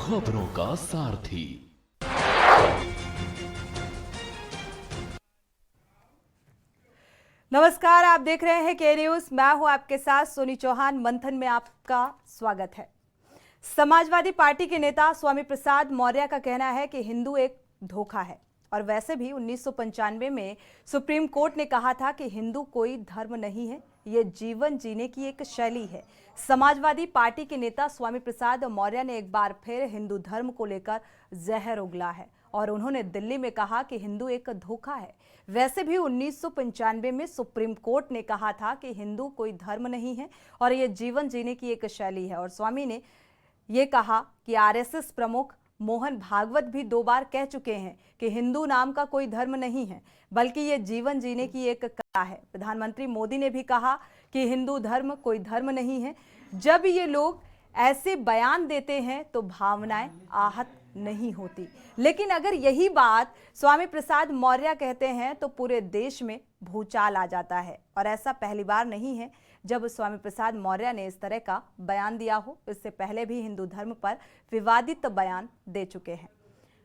खबरों का सारथी। नमस्कार, आप देख रहे हैं के न्यूज। मैं हूं आपके साथ सोनी चौहान। मंथन में आपका स्वागत है। समाजवादी पार्टी के नेता स्वामी प्रसाद मौर्य का कहना है कि हिंदू एक धोखा है और वैसे भी 1995 में सुप्रीम कोर्ट ने कहा था कि हिंदू कोई धर्म नहीं है, ये जीवन जीने की एक शैली है। समाजवादी पार्टी के नेता स्वामी प्रसाद मौर्य ने एक बार फिर हिंदू धर्म को लेकर जहर उगला है और उन्होंने दिल्ली में कहा कि हिंदू एक धोखा है। वैसे भी 1995 में सुप्रीम कोर्ट ने कहा था कि हिंदू कोई धर्म नहीं है और ये जीवन जीने की एक शैली है। और स्वामी ने ये कहा कि आरएसएस प्रमुख मोहन भागवत भी 2 बार कह चुके हैं कि हिंदू नाम का कोई धर्म नहीं है, बल्कि ये जीवन जीने की एक कला है। प्रधानमंत्री मोदी ने भी कहा कि हिंदू धर्म कोई धर्म नहीं है। जब ये लोग ऐसे बयान देते हैं तो भावनाएं आहत नहीं होती, लेकिन अगर यही बात स्वामी प्रसाद मौर्य कहते हैं तो पूरे देश में भूचाल आ जाता है। और ऐसा पहली बार नहीं है जब स्वामी प्रसाद मौर्य ने इस तरह का बयान दिया हो। इससे पहले भी हिंदू धर्म पर विवादित बयान दे चुके हैं।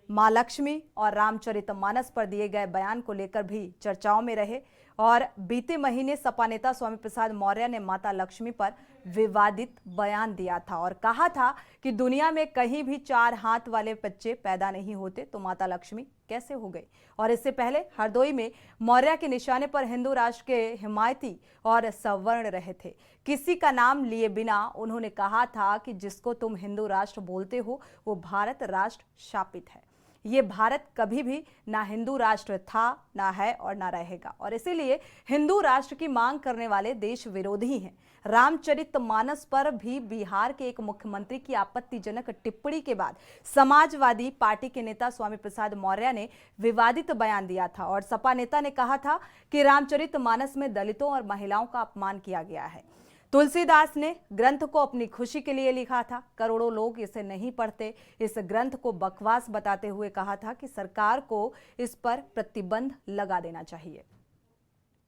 मां लक्ष्मी और रामचरितमानस पर दिए गए बयान को लेकर भी चर्चाओं में रहे और बीते महीने सपा नेता स्वामी प्रसाद मौर्य ने माता लक्ष्मी पर विवादित बयान दिया था और कहा था कि दुनिया में कहीं भी 4 हाथ वाले बच्चे पैदा नहीं होते तो माता लक्ष्मी कैसे हो गई। और इससे पहले हरदोई में मौर्य के निशाने पर हिंदू राष्ट्र के हिमायती और सवर्ण रहे थे। किसी का नाम लिए बिना उन्होंने कहा था कि जिसको तुम हिंदू राष्ट्र बोलते हो वो भारत राष्ट्र शापित है। ये भारत कभी भी ना हिंदू राष्ट्र था, ना है और ना रहेगा। और इसीलिए हिंदू राष्ट्र की मांग करने वाले देश विरोधी हैं। रामचरितमानस पर भी बिहार के एक मुख्यमंत्री की आपत्तिजनक टिप्पणी के बाद समाजवादी पार्टी के नेता स्वामी प्रसाद मौर्य ने विवादित बयान दिया था और सपा नेता ने कहा था कि रामचरितमानस में दलितों और महिलाओं का अपमान किया गया है। तुलसीदास ने ग्रंथ को अपनी खुशी के लिए लिखा था, करोड़ों लोग इसे नहीं पढ़ते। इस ग्रंथ को बकवास बताते हुए कहा था कि सरकार को इस पर प्रतिबंध लगा देना चाहिए।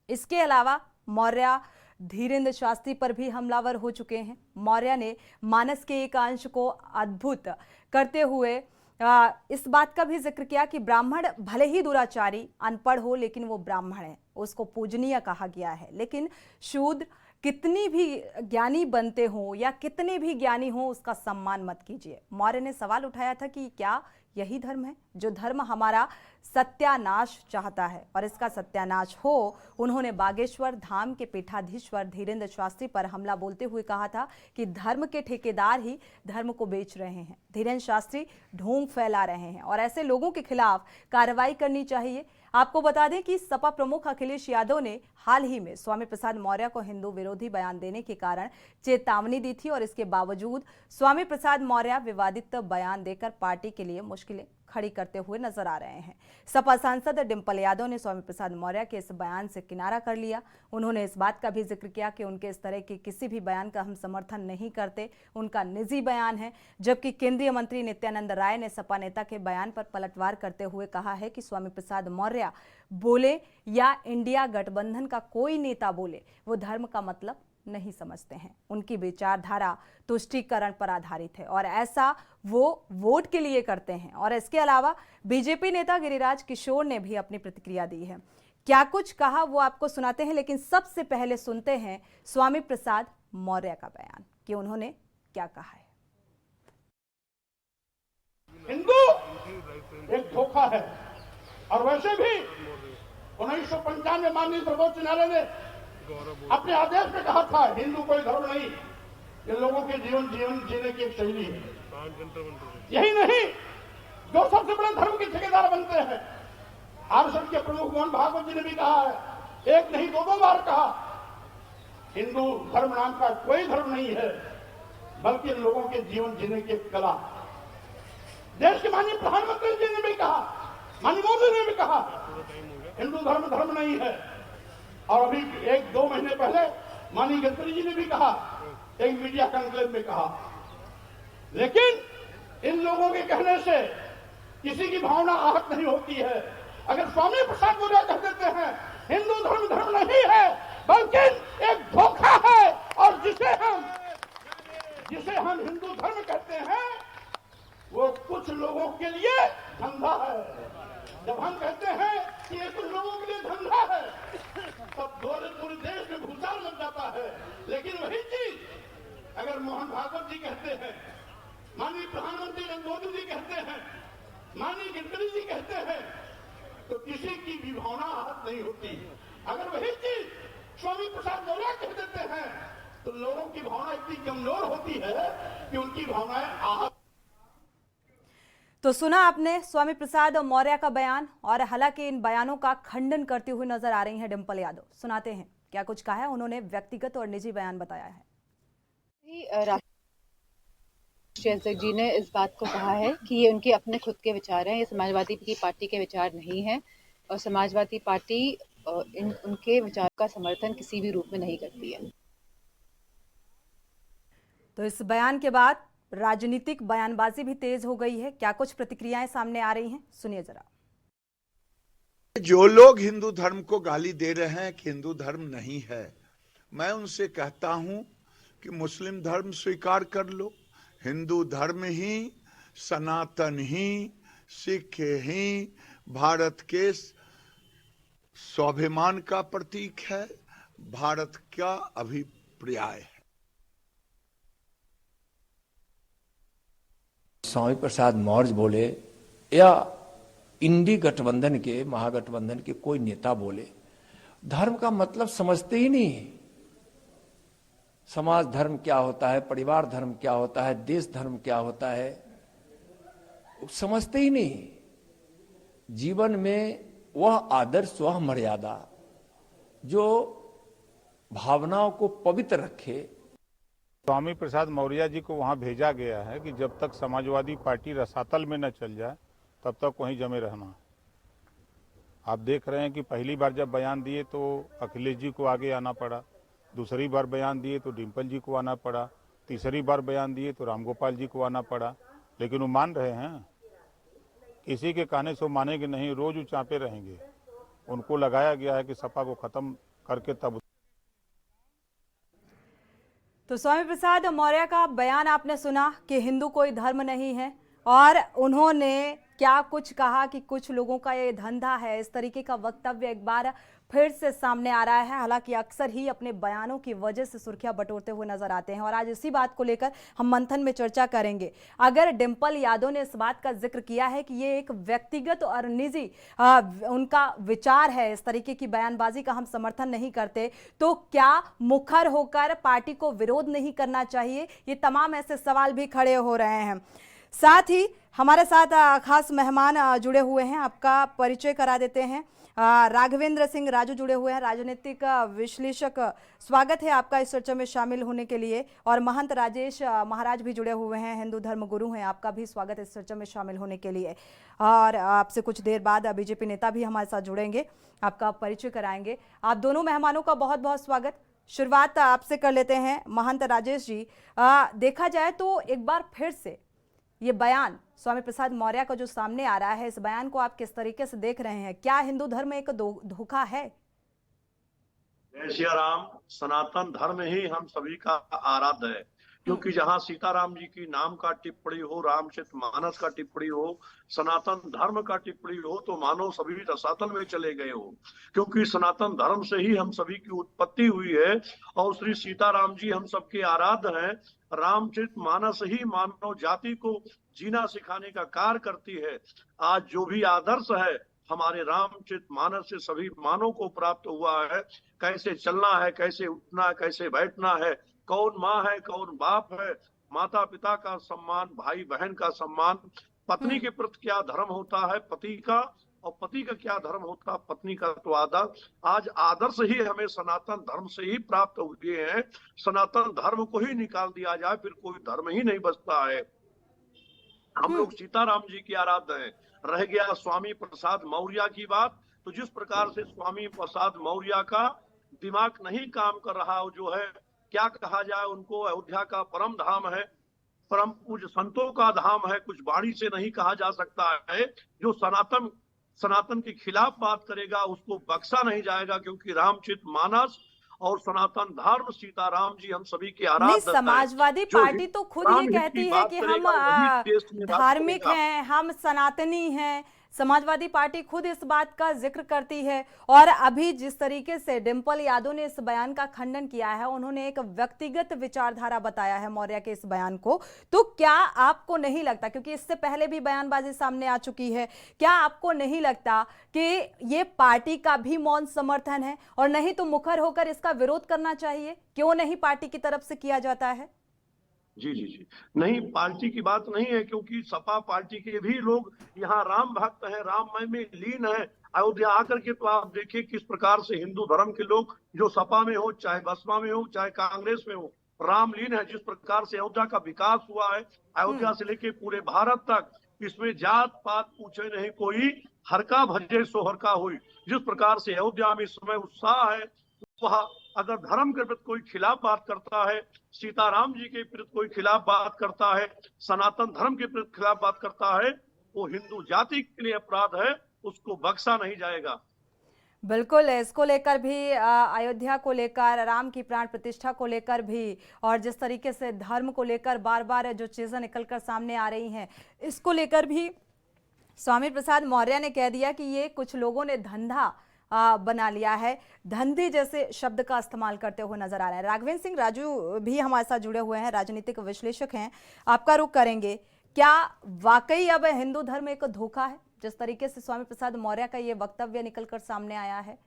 इसके अलावा मौर्य धीरेन्द्र शास्त्री पर भी हमलावर हो चुके हैं। मौर्य ने मानस के एक अंश को अद्भुत करते हुए इस बात का भी जिक्र किया कि ब्राह्मण भले ही दुराचारी अनपढ़ हो लेकिन वो ब्राह्मण है, उसको पूजनीय कहा गया है। लेकिन शूद्र कितनी भी ज्ञानी बनते हो या कितने भी ज्ञानी हो उसका सम्मान मत कीजिए। मौर्य ने सवाल उठाया था कि क्या यही धर्म है जो धर्म हमारा सत्यानाश चाहता है और इसका सत्यानाश हो। उन्होंने बागेश्वर धाम के पीठाधीश्वर धीरेन्द्र शास्त्री पर हमला बोलते हुए कहा था कि धर्म के ठेकेदार ही धर्म को बेच रहे हैं। धीरेन्द्र शास्त्री ढोंग फैला रहे हैं और ऐसे लोगों के खिलाफ कार्रवाई करनी चाहिए। आपको बता दें कि सपा प्रमुख अखिलेश यादव ने हाल ही में स्वामी प्रसाद मौर्य को हिंदू विरोधी बयान देने के कारण चेतावनी दी थी और इसके बावजूद स्वामी प्रसाद मौर्य विवादित बयान देकर पार्टी के लिए मुश्किलें खड़ी करते हुए नजर आ रहे हैं। सपा सांसद डिंपल यादव ने स्वामी प्रसाद मौर्य के इस बयान से किनारा कर लिया। उन्होंने इस बात का भी जिक्र किया कि उनके इस तरह के किसी भी बयान का हम समर्थन नहीं करते, उनका निजी बयान है। जबकि केंद्रीय मंत्री नित्यानंद राय ने सपा नेता के बयान पर पलटवार करते हुए कहा है कि स्वामी प्रसाद मौर्य बोले या इंडिया गठबंधन का कोई नेता बोले, वो धर्म का मतलब नहीं समझते हैं। उनकी विचारधारा तुष्टीकरण पर आधारित है और ऐसा वो वोट के लिए करते हैं। और इसके अलावा बीजेपी नेता गिरिराज किशोर ने भी अपनी प्रतिक्रिया दी है। क्या कुछ कहा वो आपको सुनाते हैं, लेकिन सबसे पहले सुनते हैं स्वामी प्रसाद मौर्य का बयान कि उन्होंने क्या कहा है। हिंदू एक धोखा है और वैसे भी 1995 माननीय सर्वोच्च न्यायालय ने अपने आदेश में कहा था हिंदू कोई धर्म नहीं, ये लोगों के जीवन जीने की एक शैली है। यही नहीं, जो सबसे बड़े धर्म के ठेकेदार बनते हैं, आरएसएस के प्रमुख मोहन भागवत जी ने भी कहा है, एक नहीं 2 बार कहा, हिंदू धर्म नाम का कोई धर्म नहीं है, बल्कि लोगों के जीवन जीने की एक कला। देश के माननीय प्रधानमंत्री जी ने भी कहा, माननीय मोदी ने भी कहा, हिंदू धर्म नहीं है। और अभी 1-2 महीने पहले माननीय गडकरी जी ने भी कहा, एक मीडिया कॉन्क्लेव में कहा। लेकिन इन लोगों के कहने से किसी की भावना आहत नहीं होती है। अगर स्वामी प्रसाद मौर्य कह देते हैं हिंदू धर्म नहीं है बल्कि एक धोखा है, और जिसे हम हिंदू धर्म कहते हैं वो लोगों के लिए धंधा है। जब हम कहते हैं कि ये कुछ लोगों के लिए धंधा है, तब पूरे देश में भूचाल लग जाता है। लेकिन वही चीज अगर मोहन भागवत जी कहते हैं, माननीय प्रधानमंत्री नरेंद्र मोदी जी कहते हैं, माननीय गडकरी जी कहते हैं, तो किसी की भी भावना आहत नहीं होती। अगर वही चीज स्वामी प्रसाद मौर्य कह देते हैं तो लोगों की भावना इतनी कमजोर होती है कि उनकी भावनाएं आहत। तो सुना आपने स्वामी प्रसाद मौर्य का बयान, और हालांकि इन बयानों का खंडन करती हुई नजर आ रही हैं डिंपल यादव। सुनाते हैं क्या कुछ कहा है उन्होंने। व्यक्तिगत और निजी बयान बताया है। राष्ट्रीय अध्यक्ष जी ने इस बात को कहा है कि ये उनके अपने खुद के विचार हैं, ये समाजवादी की पार्टी के विचार नहीं हैं, और समाजवादी पार्टी उनके विचार का समर्थन किसी भी रूप में नहीं करती है। तो इस बयान के बाद राजनीतिक बयानबाजी भी तेज हो गई है। क्या कुछ प्रतिक्रियाएं सामने आ रही हैं, सुनिए जरा। जो लोग हिंदू धर्म को गाली दे रहे हैं कि हिंदू धर्म नहीं है, मैं उनसे कहता हूं कि मुस्लिम धर्म स्वीकार कर लो। हिंदू धर्म ही, सनातन ही, सिख ही भारत के स्वाभिमान का प्रतीक है, भारत का अभिप्राय है। स्वामी प्रसाद मौर्य बोले या इंडी गठबंधन के, महागठबंधन के कोई नेता बोले, धर्म का मतलब समझते ही नहीं। समाज धर्म क्या होता है, परिवार धर्म क्या होता है, देश धर्म क्या होता है, समझते ही नहीं। जीवन में वह आदर्श, वह मर्यादा जो भावनाओं को पवित्र रखे। स्वामी प्रसाद मौर्य जी को वहां भेजा गया है कि जब तक समाजवादी पार्टी रसातल में न चल जाए तब तक वहीं जमे रहना। आप देख रहे हैं कि पहली बार जब बयान दिए तो अखिलेश जी को आगे आना पड़ा, दूसरी बार बयान दिए तो डिंपल जी को आना पड़ा, तीसरी बार बयान दिए तो रामगोपाल जी को आना पड़ा। लेकिन वो मान रहे हैं, किसी के कहने से मानेंगे नहीं, रोज वो चापे रहेंगे। उनको लगाया गया है कि सपा को खत्म करके तब। तो स्वामी प्रसाद मौर्य का बयान आपने सुना कि हिंदू कोई धर्म नहीं है, और उन्होंने क्या कुछ कहा कि कुछ लोगों का ये धंधा है। इस तरीके का वक्तव्य एक बार फिर से सामने आ रहा है। हालांकि अक्सर ही अपने बयानों की वजह से सुर्खियां बटोरते हुए नजर आते हैं, और आज इसी बात को लेकर हम मंथन में चर्चा करेंगे। अगर डिंपल यादव ने इस बात का जिक्र किया है कि ये एक व्यक्तिगत और निजी उनका विचार है, इस तरीके की बयानबाजी का हम समर्थन नहीं करते, तो क्या मुखर होकर पार्टी को विरोध नहीं करना चाहिए? ये तमाम ऐसे सवाल भी खड़े हो रहे हैं। साथ ही हमारे साथ खास मेहमान जुड़े हुए हैं, आपका परिचय करा देते हैं। राघवेंद्र सिंह राजू जुड़े हुए हैं, राजनीतिक विश्लेषक। स्वागत है आपका इस चर्चा में शामिल होने के लिए। और महंत राजेश महाराज भी जुड़े हुए हैं, हिंदू धर्म गुरु हैं, आपका भी स्वागत है इस चर्चा में शामिल होने के लिए। और आपसे कुछ देर बाद बीजेपी नेता भी हमारे साथ जुड़ेंगे, आपका परिचय कराएंगे। आप दोनों मेहमानों का बहुत बहुत स्वागत। शुरुआत आपसे कर लेते हैं महंत राजेश जी। देखा जाए तो एक बार फिर से ये बयान स्वामी प्रसाद मौर्य का जो सामने आ रहा है, इस बयान को आप किस तरीके से देख रहे हैं? क्या हिंदू धर्म एक धोखा है? जय श्री राम। सनातन धर्म ही हम सभी का आराध्य है, क्योंकि जहाँ सीताराम जी की नाम का टिप्पणी हो, रामचरितमानस का टिप्पणी हो, सनातन धर्म का टिप्पणी हो, तो मानो सभी रसातल में चले गए हो। क्योंकि सनातन धर्म से ही हम सभी की उत्पत्ति हुई है, और श्री सीताराम जी हम सबके आराध्य हैं। रामचरितमानस ही मानव जाति को जीना सिखाने का कार्य करती है। आज जो भी आदर्श है हमारे रामचरितमानस से सभी मानव को प्राप्त हुआ है। कैसे चलना है, कैसे उठना है, कैसे बैठना है, कौन माँ है, कौन बाप है, माता पिता का सम्मान, भाई बहन का सम्मान, पत्नी के प्रति क्या धर्म होता है पति का, और पति का क्या धर्म होता है पत्नी का। तो आज आदर्श ही हमें सनातन धर्म से ही प्राप्त हुए हैं। सनातन धर्म को ही निकाल दिया जाए फिर कोई धर्म ही नहीं बचता है। हम लोग सीताराम जी की आराध्य हैं। रह गया स्वामी प्रसाद मौर्य की बात, तो जिस प्रकार से स्वामी प्रसाद मौर्य का दिमाग नहीं काम कर रहा, जो है क्या कहा जाए उनको, अयोध्या का परम धाम है, परम पूज्य संतों का धाम है, कुछ वाणी से नहीं कहा जा सकता है। जो सनातन के खिलाफ बात करेगा उसको बख्शा नहीं जाएगा, क्योंकि रामचरितमानस और सनातन धर्म सीताराम जी हम सभी के नहीं, आराध्य है। समाजवादी जो पार्टी तो खुद राम ही हित कहती की है बात कि हम करेगा वही देश में राज धार्मिक करेगा। हैं, हम सनातनी हैं। समाजवादी पार्टी खुद इस बात का जिक्र करती है। और अभी जिस तरीके से डिंपल यादव ने इस बयान का खंडन किया है, उन्होंने एक व्यक्तिगत विचारधारा बताया है मौर्य के इस बयान को, तो क्या आपको नहीं लगता, क्योंकि इससे पहले भी बयानबाजी सामने आ चुकी है, क्या आपको नहीं लगता कि ये पार्टी का भी मौन समर्थन है, और नहीं तो मुखर होकर इसका विरोध करना चाहिए? क्यों नहीं पार्टी की तरफ से किया जाता है? जी जी जी, नहीं, पार्टी की बात नहीं है, क्योंकि सपा पार्टी के भी लोग यहाँ राम भक्त हैं, राममय में लीन है। अयोध्या आकर के तो आप देखिए किस प्रकार से हिंदू धर्म के लोग, जो सपा में हो, चाहे बसपा में हो, चाहे कांग्रेस में हो, रामलीन है। जिस प्रकार से अयोध्या का विकास हुआ है, अयोध्या से लेके पूरे भारत तक, इसमें जात पात पूछे नहीं कोई, हर का भजे सो हर का हुई। जिस प्रकार से अयोध्या में इस समय उत्साह है, वह अगर धर्म के प्रति कोई खिलाफ बात करता है, सीताराम जी के प्रति कोई खिलाफ बात करता है, सनातन धर्म के प्रति खिलाफ बात करता है, वो हिंदू जाति के लिए अपराध है, उसको बख्शा नहीं जाएगा। बिल्कुल, इसको लेकर भी अयोध्या को लेकर, राम की प्राण प्रतिष्ठा को लेकर भी, और जिस तरीके से धर्म को लेकर बार बार जो चीजें निकलकर सामने आ रही हैं, इसको लेकर भी स्वामी प्रसाद मौर्य ने कह दिया कि ये कुछ लोगों ने धंधा बना लिया है। धंधे जैसे शब्द का इस्तेमाल करते हुए नजर आ रहे हैं। राघवेंद्र सिंह राजू भी हमारे साथ जुड़े हुए हैं, राजनीतिक विश्लेषक हैं, आपका रुख करेंगे। क्या वाकई अब हिंदू धर्म एक धोखा है, जिस तरीके से स्वामी प्रसाद मौर्य का ये वक्तव्य निकलकर सामने आया है?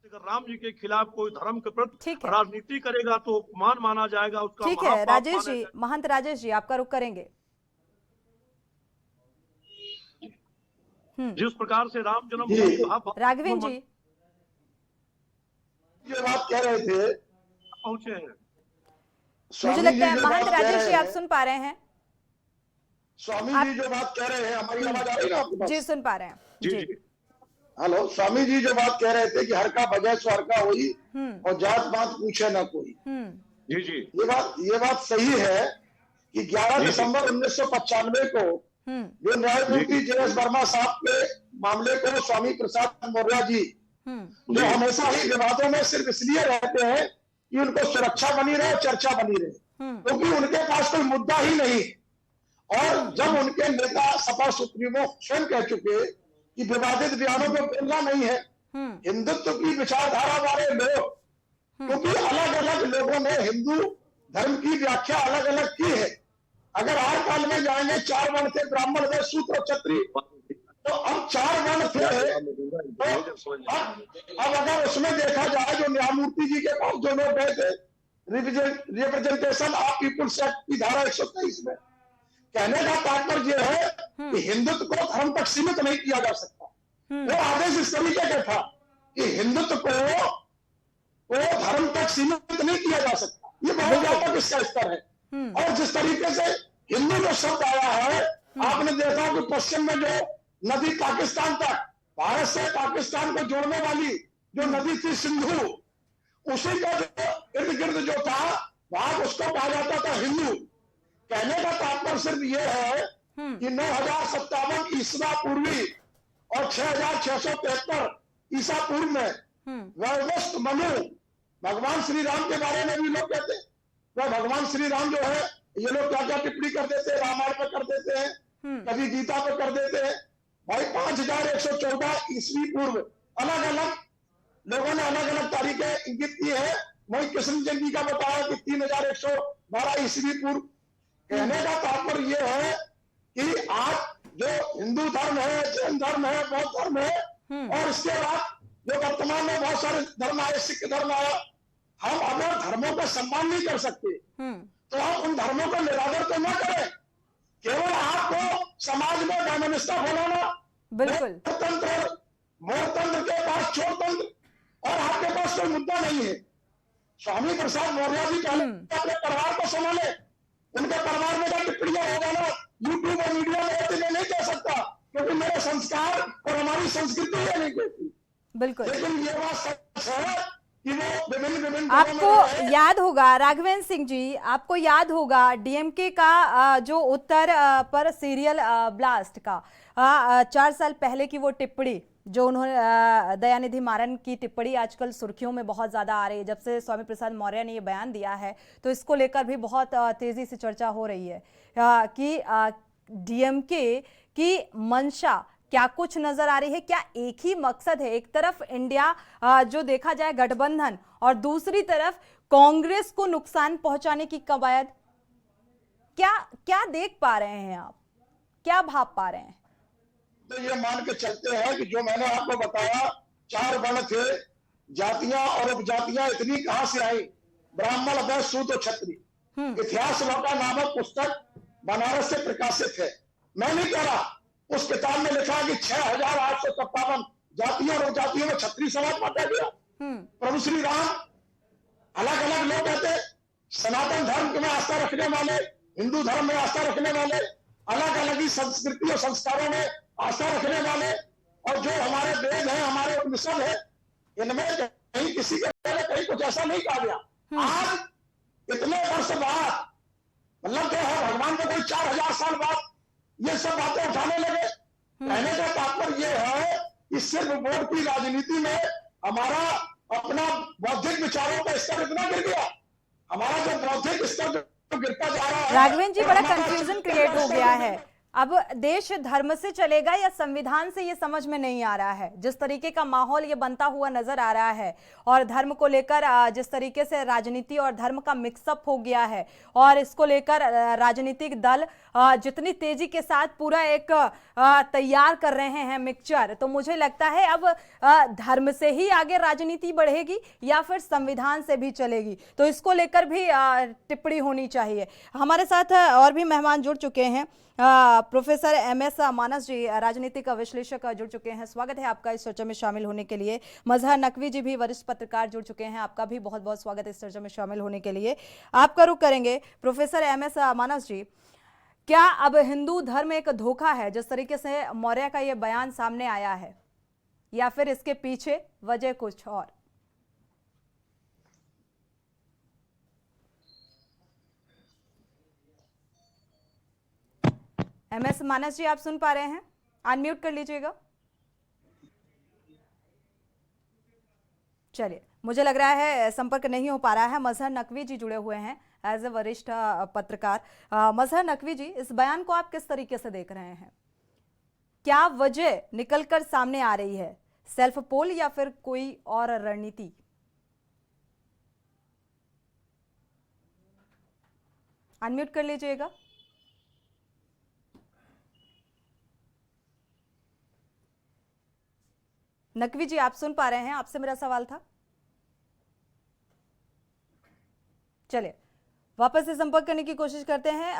अगर राम जी के खिलाफ कोई धर्म के प्रति ठीक है, राजनीति करेगा तो अपमान माना जाएगा, उसका ठीक है। महापाप राजेश माना जी, जाएगा। महंत राजेश जी, आपका रुख करेंगे। जिस प्रकार से राम जन्मभूमि राघवेंद्र जी, जो बात कह रहे थे, पहुंचे हैं, मुझे लगता है महंत राजेश जी आप सुन पा रहे हैं? स्वामी जी जो बात कह रहे हैं, हमारी आवाज आ रही है ना आपके पास? जी, सुन पा रहे हैं जी जी। जी। हेलो, स्वामी जी जो बात कह रहे थे कि हर का बजाय स्वर का हुई और जात पात पूछे ना कोई, जी जी, ये बात सही है कि 11 दिसंबर 1995 को जो न्यायमूर्ति जे.एस. वर्मा साहब के मामले को स्वामी प्रसाद मौर्य जी, जो हमेशा ही विवादों में सिर्फ इसलिए रहते हैं कि उनको सुरक्षा बनी रहे, चर्चा बनी रहे, क्योंकि उनके पास कोई मुद्दा ही नहीं। और जब उनके नेता सपा सुप्रीमो स्वयं कह चुके कि विवादित बयानों को बोलना नहीं है, हिंदुत्व की विचारधारा वाले लोग, क्योंकि अलग अलग लोगों ने हिंदू धर्म की व्याख्या अलग अलग की है। अगर आर काल में जाएंगे, 4 वर्ण थे, ब्राह्मण थे, शूद्र और क्षत्रिय, तो अब 4 वर्ण थे। तो अब अगर उसमें देखा जाए, जो न्यायमूर्ति जी के पास जो लोग गए थे, रिप्रेजेंटेशन ऑफ पीपुल्स एक्ट की धारा 123 में, कहने का तात्पर्य यह है कि हिंदुत्व को धर्म तक सीमित नहीं किया जा सकता। वो आदेश इस तरीके का था कि हिंदुत्व को धर्म तक सीमित नहीं किया जा सकता। ये बहुत व्यापक इसका स्तर है। और जिस तरीके से हिंदू जो शब्द आया है, आपने देखा कि पश्चिम में जो नदी पाकिस्तान तक, भारत से पाकिस्तान को जोड़ने वाली जो नदी थी सिंधु, उसी का जो इर्द गिर्द जो था वहां उसको कहा जाता था हिंदू। कहने का तात्पर्य सिर्फ ये है कि 9057 ईसा पूर्वी और 6673 ईसा पूर्व में वैवस्वत मनु भगवान श्री राम के बारे में भी लोग कहते हैं। वह भगवान श्री राम जो है, ये लोग क्या क्या टिप्पणी कर देते हैं, रामायण पर कर देते हैं, कभी गीता पर कर देते हैं। भाई 5114 ईस्वी पूर्व अलग अलग लोगों ने अलग अलग तारीखें इंगित की है। वही कृष्ण जी का बताया कि 3112 ईस्वी पूर्व। कहने का तात्पर्य ये है कि आज जो हिंदू धर्म है, जैन धर्म है, बौद्ध धर्म है, और इसके बाद जो वर्तमान में बहुत सारे धर्म आए, सिख धर्म आया, हम अगर धर्मों का सम्मान नहीं कर सकते तो आप उन धर्मों को निरादर तो न करें। केवल आपको समाज में डायनामिस्टा फैलाना, बिल्कुल, मोरतंत्र के पास छोरतंत्र, और आपके पास कोई मुद्दा नहीं है। स्वामी प्रसाद मौर्य जी पहले अपने परिवार को संभाले। उनके परिवार में जो टिप्पणियां होगा ना यूट्यूब और मीडिया में, मैं नहीं कह सकता, क्योंकि मेरे संस्कार और हमारी संस्कृति ये नहीं कहती। बिल्कुल, लेकिन ये बात सच है कि वो विभिन्न आपको याद होगा राघवेंद्र सिंह जी, आपको याद होगा डीएमके का जो उत्तर पर सीरियल ब्लास्ट का 4 साल पहले की वो टिप्पणी, जो उन्होंने दयानिधि मारन की टिप्पणी आजकल सुर्खियों में बहुत ज्यादा आ रही है। जब से स्वामी प्रसाद मौर्य ने ये बयान दिया है तो इसको लेकर भी बहुत तेजी से चर्चा हो रही है कि डीएमके की मंशा क्या कुछ नजर आ रही है, क्या एक ही मकसद है, एक तरफ इंडिया जो देखा जाए गठबंधन और दूसरी तरफ कांग्रेस को नुकसान पहुंचाने की कवायद, क्या देख पा रहे हैं आप, क्या भाप पा रहे हैं? तो ये मान के चलते हैं कि जो मैंने आपको बताया 4 वर्ण थे, जातियां और उपजातियां इतनी कहां से आई, ब्राह्मण वैश्य शूद्र क्षत्रिय। इतिहास लौटा नामक पुस्तक बनारस से प्रकाशित है। मैं नहीं कह रहा, उस किताब में लिखा है कि 6,857 जातियों और उपजातियों में क्षत्रिय समाज बांटा गया। प्रभु श्री राम अलग अलग लोग कहते, सनातन धर्म में आस्था रखने वाले, हिंदू धर्म में आस्था रखने वाले, अलग अलग ही संस्कृति और संस्कारों में आस्था रखने वाले, और जो हमारे वेद है, हमारे उपनिषद है, इनमें कहीं किसी के पहले कहीं कुछ ऐसा नहीं कहा गया। आज इतने वर्ष बाद, मतलब तो है भगवान को कोई 4,000 साल बाद ये सब बातें उठाने लगे। कहने का तात्पर्य ये है कि सिर्फ वोट की राजनीति में हमारा अपना बौद्धिक विचारों का स्तर इतना गिर गया, हमारा जो बौद्धिक स्तर जो गिरता जा रहा है। राघवेंद्र जी, बड़ा कंफ्यूजन क्रिएट हो गया है। अब देश धर्म से चलेगा या संविधान से, ये समझ में नहीं आ रहा है। जिस तरीके का माहौल ये बनता हुआ नजर आ रहा है और धर्म को लेकर जिस तरीके से राजनीति और धर्म का मिक्सअप हो गया है, और इसको लेकर राजनीतिक दल जितनी तेजी के साथ पूरा एक तैयार कर रहे हैं मिक्सचर, तो मुझे लगता है अब धर्म से ही आगे राजनीति बढ़ेगी या फिर संविधान से भी चलेगी। तो इसको लेकर भी टिप्पणी होनी चाहिए। हमारे साथ और भी मेहमान जुड़ चुके हैं। प्रोफेसर MS मानस जी, राजनीतिक विश्लेषक, जुड़ चुके हैं। स्वागत है आपका इस चर्चा में शामिल होने के लिए। मजहर नकवी जी भी वरिष्ठ पत्रकार जुड़ चुके हैं, आपका भी बहुत बहुत स्वागत है इस चर्चा में शामिल होने के लिए। आपका रुख करेंगे प्रोफेसर MS मानस जी, क्या अब हिंदू धर्म एक धोखा है जिस तरीके से मौर्य का ये बयान सामने आया है, या फिर इसके पीछे वजह कुछ और? MS मानस जी, आप सुन पा रहे हैं? अनम्यूट कर लीजिएगा। चलिए, मुझे लग रहा है संपर्क नहीं हो पा रहा है। मजहर नकवी जी जुड़े हुए हैं एज ए वरिष्ठ पत्रकार। मजहर नकवी जी, इस बयान को आप किस तरीके से देख रहे हैं? क्या वजह निकलकर सामने आ रही है, सेल्फ पोल या फिर कोई और रणनीति? अनम्यूट कर लीजिएगा। नकवी जी, आप सुन पा रहे हैं? आपसे मेरा सवाल था। चलिए, वापस से संपर्क करने की कोशिश करते हैं।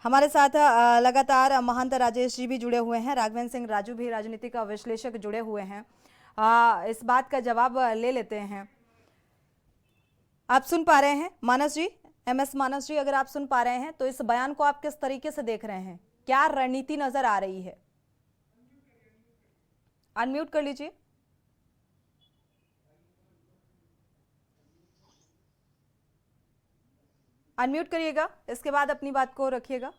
हमारे साथ लगातार महंत राजेश जी भी जुड़े हुए हैं, राघवेंद्र सिंह राजू भी राजनीतिक विश्लेषक जुड़े हुए हैं। इस बात का जवाब ले लेते हैं। आप सुन पा रहे हैं मानस जी, MS मानस जी, अगर आप सुन पा रहे हैं तो इस बयान को आप किस तरीके से देख रहे हैं? क्या रणनीति नजर आ रही है? अनम्यूट कर लीजिए। अनम्यूट करिएगा, इसके बाद अपनी बात को रखिएगा।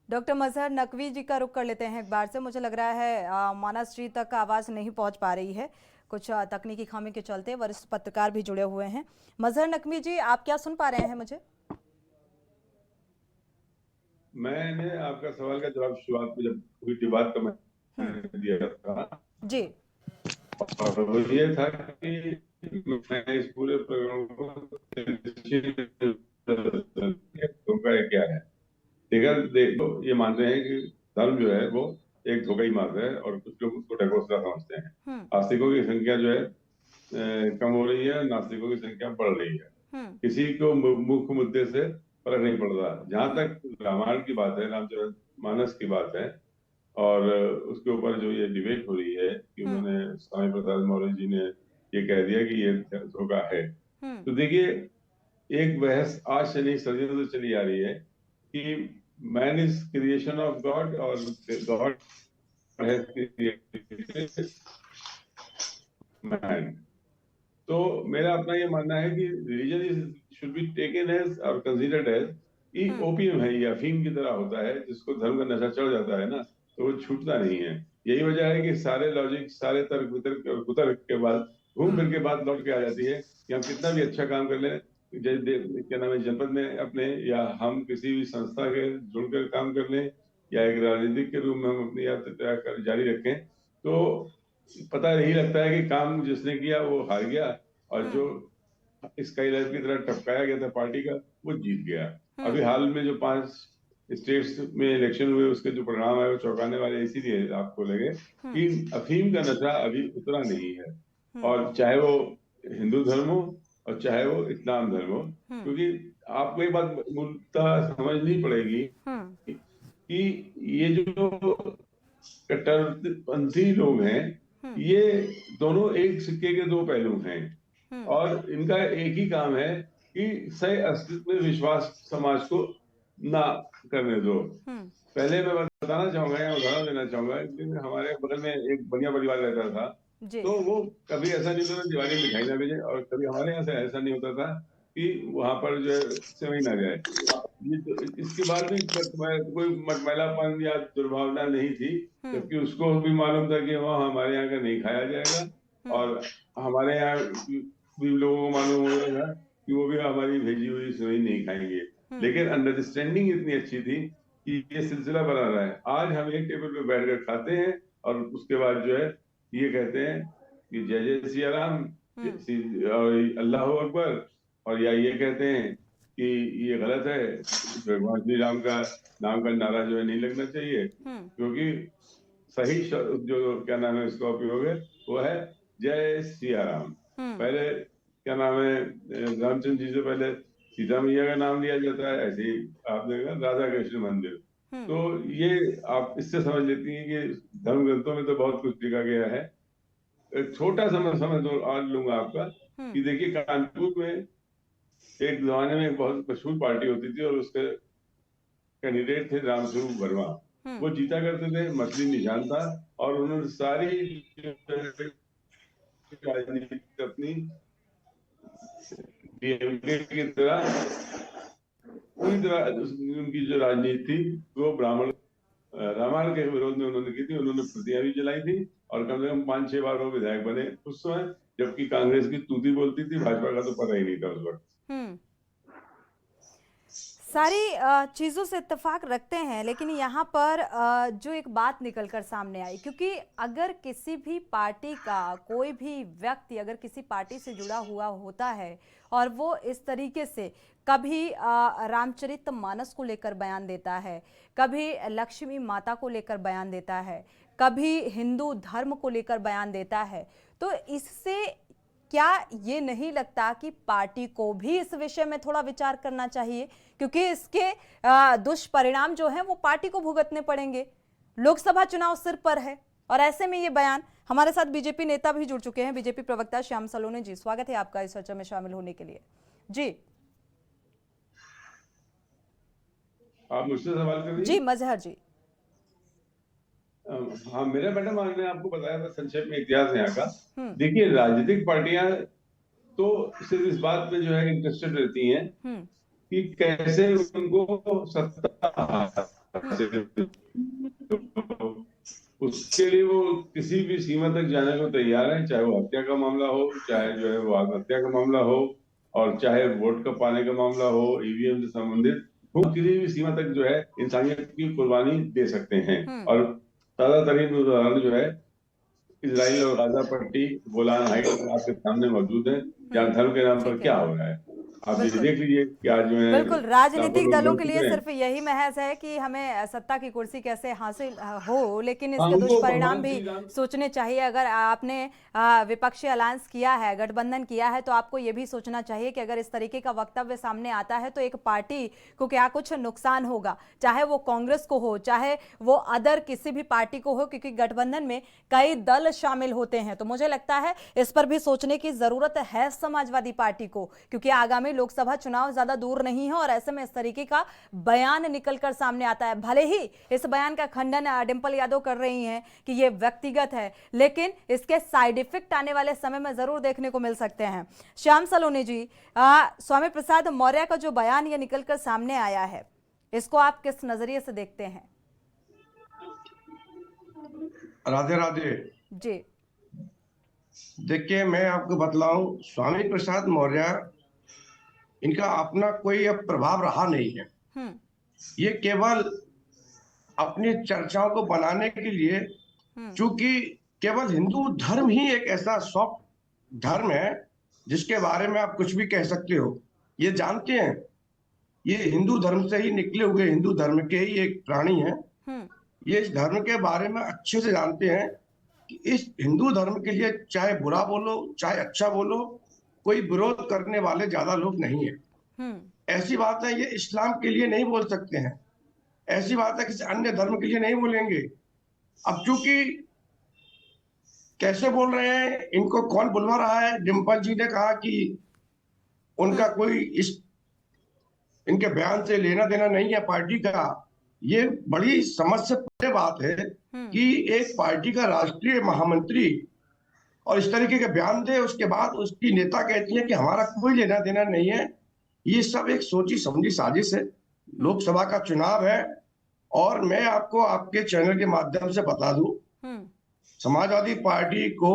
डॉक्टर मजहर नकवी जी का रुख कर लेते हैं एक बार से। मुझे लग रहा है मानस जी तक आवाज नहीं पहुंच पा रही है, कुछ तकनीकी खामी के चलते। वरिष्ठ पत्रकार भी जुड़े हुए हैं। मजहर नकवी जी, आप क्या सुन पा रहे हैं मुझे? मैंने आपका सवाल का जवाब शुरुआत में जब हुई थी बात तो मैं दिया था जी, और वो ये था कि मैं इस पूरे प्रकरण को धोखा क्या है, देखो ये मानते हैं कि धर्म जो है वो एक धोखा ही मार्ग है और कुछ लोग उसको ढकोसला समझते हैं। आस्तिकों की संख्या जो है कम हो रही है, नास्तिकों की संख्या बढ़ रही है। किसी को मुख्य मुद्दे से फर्क नहीं पड़ रहा। जहां तक रामायण की बात है, रामचरितमानस की बात है, और उसके ऊपर जो ये डिबेट हो रही है कि उन्होंने स्वामी प्रसाद मौर्य जी ने ये कह दिया कि ये धोखा है, तो देखिए एक बहस आज से नहीं सदियों से चली आ रही है कि man is creation of God और गॉड हैज क्रिएटेड मैन। तो मेरा अपना ये मानना है कि religion should be taken as और कंसीडर्ड एज कि ओपियम है, ये अफीम की तरह होता है, जिसको धर्म का नशा चढ़ जाता है ना तो वो छूटता नहीं है। यही वजह है कि सारे लॉजिक, सारे तर्क वितर्क और कुतर्क के बाद घूम फिर के बात लौट के आ जाती है कि हम कितना भी अच्छा काम कर लें, क्या नाम है, जनपद में अपने, या हम किसी भी संस्था के जुड़कर काम कर लें, या एक राजनीतिक के रूप में हम अपनी यात्रा जारी रखें, तो पता यही लगता है कि काम जिसने किया वो हार गया, और जो स्काई लाइफ की तरह टपकाया गया था पार्टी का, वो जीत गया। अभी हाल में जो 5 स्टेट्स में इलेक्शन हुए, उसके जो परिणाम आए वो चौंकाने वाले इसीलिए आपको लगे कि अफीम का नशा अभी उतरा नहीं है, और चाहे वो हिंदू धर्म हो और चाहे वो इस्लाम धर्म हो, क्योंकि आपको एक बात मूलतः समझनी पड़ेगी कि ये जो कट्टरपंथी लोग हैं, ये दोनों एक सिक्के के दो पहलू हैं, और इनका एक ही काम है कि सही अस्तित्व में विश्वास समाज को ना करने दो। पहले मैं बताना चाहूंगा या उदाहरण देना चाहूंगा कि हमारे बगल में एक बढ़िया परिवार रहता था, तो वो कभी ऐसा नहीं होता दिवाली में मिठाई ना भेजे, और कभी हमारे यहाँ से ऐसा नहीं होता था कि वहां पर जो है सेवई ना जाए। इसके बाद भी कोई मटमैलापन या दुर्भावना नहीं थी, जबकि उसको भी मालूम था कि वह हमारे यहाँ का नहीं खाया जाएगा, और हमारे यहाँ भी लोगों को मालूम हो रहा था कि वो भी हमारी भेजी हुई सेवई नहीं खाएंगे। लेकिन अंडरस्टैंडिंग इतनी अच्छी थी कि ये सिलसिला बना रहा है। आज हम एक टेबल पे बैठकर खाते हैं, और उसके बाद जो है ये कहते हैं कि जय जय सिया राम और अल्लाह अकबर, और या ये कहते हैं कि ये गलत है, भगवान श्री राम का नाम का नारा जो है नहीं लगना चाहिए, क्योंकि सही जो क्या नाम है इसका उपयोग है वो है जय सिया राम। पहले क्या नाम है, रामचंद्र जी से पहले सीता मैया का नाम लिया जाता है, ऐसे ही आपने कहा राधा कृष्ण मंदिर। तो ये आप इससे समझ लेती हैं कि धर्म ग्रंथों में तो बहुत कुछ लिखा गया है। एक छोटा समय तो आज लूंगा आपका कि देखिए, कानपुर में एक जमाने में एक बहुत मशहूर पार्टी होती थी, और उसके कैंडिडेट थे रामस्वरूप वर्मा। वो जीता करते थे, मछली निशान था, और उन्होंने सारी राजनीति अपनी डीएमके की तरह पूरी तरह उनकी जो राजनीति थी वो ब्राह्मण रामायण के विरोध में उन्होंने की थी। उन्होंने प्रतियां भी जलाई थी, और कम से कम 5-6 बार वो विधायक बने उस समय, जबकि कांग्रेस की तूती बोलती थी, भाजपा का तो पता ही नहीं था उस वक्त। सारी चीज़ों से इत्तेफाक रखते हैं, लेकिन यहाँ पर जो एक बात निकलकर सामने आई, क्योंकि अगर किसी भी पार्टी का कोई भी व्यक्ति अगर किसी पार्टी से जुड़ा हुआ होता है और वो इस तरीके से कभी रामचरितमानस को लेकर बयान देता है, कभी लक्ष्मी माता को लेकर बयान देता है, कभी हिंदू धर्म को लेकर बयान देता है, तो इससे क्या ये नहीं लगता कि पार्टी को भी इस विषय में थोड़ा विचार करना चाहिए, क्योंकि इसके दुष्परिणाम जो हैं वो पार्टी को भुगतने पड़ेंगे। लोकसभा चुनाव सिर पर है, और ऐसे में ये बयान। हमारे साथ बीजेपी नेता भी जुड़ चुके हैं, बीजेपी प्रवक्ता श्याम सलोने जी, स्वागत है आपका इस चर्चा में शामिल होने के लिए। जी आप मुझसे सवाल कर रही हैं? जी मजहर जी। हाँ, मेरा मैडम आपने आपको बताया था संक्षेप में इतिहास यहाँ का। देखिए, राजनीतिक पार्टियां तो सिर्फ इस बात में जो है इंटरेस्टेड रहती हैं कि कैसे उनको सत्ता, उसके लिए वो किसी भी सीमा तक जाने को तैयार है, चाहे वो हत्या का मामला हो, चाहे जो है वो आत्महत्या का मामला हो, और चाहे वोट का पाने का मामला हो, ईवीएम से संबंधित, वो किसी भी सीमा तक जो है इंसानियत की कुर्बानी दे सकते हैं। और ताजा तरीन उदाहरण जो है इजराइल और गाजा पट्टी, गोलान हाइट्स आपके सामने मौजूद है, जहाँ धर्म के नाम पर क्या हो रहा है आप ये देख लीजिए कि आज जो है। बिल्कुल, राजनीतिक दलों के लिए सिर्फ यही महज है कि हमें सत्ता की कुर्सी कैसे हासिल हो, लेकिन इसके दुष्परिणाम भी सोचने चाहिए। अगर आपने विपक्षी अलायंस किया है, गठबंधन किया है, तो आपको ये भी सोचना चाहिए कि अगर इस तरीके का वक्तव्य सामने आता है तो एक पार्टी को क्या कुछ नुकसान होगा, चाहे वो कांग्रेस को हो, चाहे वो अदर किसी भी पार्टी को हो, क्योंकि गठबंधन में कई दल शामिल होते हैं। तो मुझे लगता है इस पर भी सोचने की जरूरत है समाजवादी पार्टी को, क्योंकि आगामी आगामी लोकसभा चुनाव ज्यादा दूर नहीं है और ऐसे में इस तरीके का बयान निकलकर सामने आता है। भले ही इस बयान का खंडन डिंपल यादव कर रही हैं कि ये व्यक्तिगत है, लेकिन इसके साइड इफेक्ट आने वाले समय में जरूर देखने को मिल सकते हैं। श्याम सलोनी जी, स्वामी प्रसाद मौर्य का जो बयान ये निकलकर सामने आया है, इसको आप किस नजरिए से देखते हैं? राधे राधे जी, देखिए, मैं आपको बतलाऊं, स्वामी प्रसाद मौर्य, इनका अपना कोई अब प्रभाव रहा नहीं है। ये केवल अपनी चर्चाओं को बनाने के लिए, चूंकि केवल हिंदू धर्म ही एक ऐसा सॉफ्ट धर्म है जिसके बारे में आप कुछ भी कह सकते हो। ये जानते हैं, ये हिंदू धर्म से ही निकले हुए हिंदू धर्म के ही एक प्राणी हैं। ये इस धर्म के बारे में अच्छे से जानते हैं कि इस हिंदू धर्म के लिए चाहे बुरा बोलो चाहे अच्छा बोलो, कोई विरोध करने वाले ज्यादा लोग नहीं है। ऐसी बात है, ये इस्लाम के लिए नहीं बोल सकते हैं, ऐसी बात है किसी अन्य धर्म के लिए नहीं बोलेंगे। अब चूंकि कैसे बोल रहे हैं, इनको कौन बुलवा रहा है? डिंपल जी ने कहा कि उनका कोई इनके बयान से लेना देना नहीं है पार्टी का। ये बड़ी समझ से परे बात है कि एक पार्टी का राष्ट्रीय महामंत्री और इस तरीके के बयान दे, उसके बाद उसकी नेता कहती है कि हमारा कोई लेना देना नहीं है। ये सब एक सोची समझी साजिश है। लोकसभा का चुनाव है और मैं आपको आपके चैनल के माध्यम से बता दूं, समाजवादी पार्टी को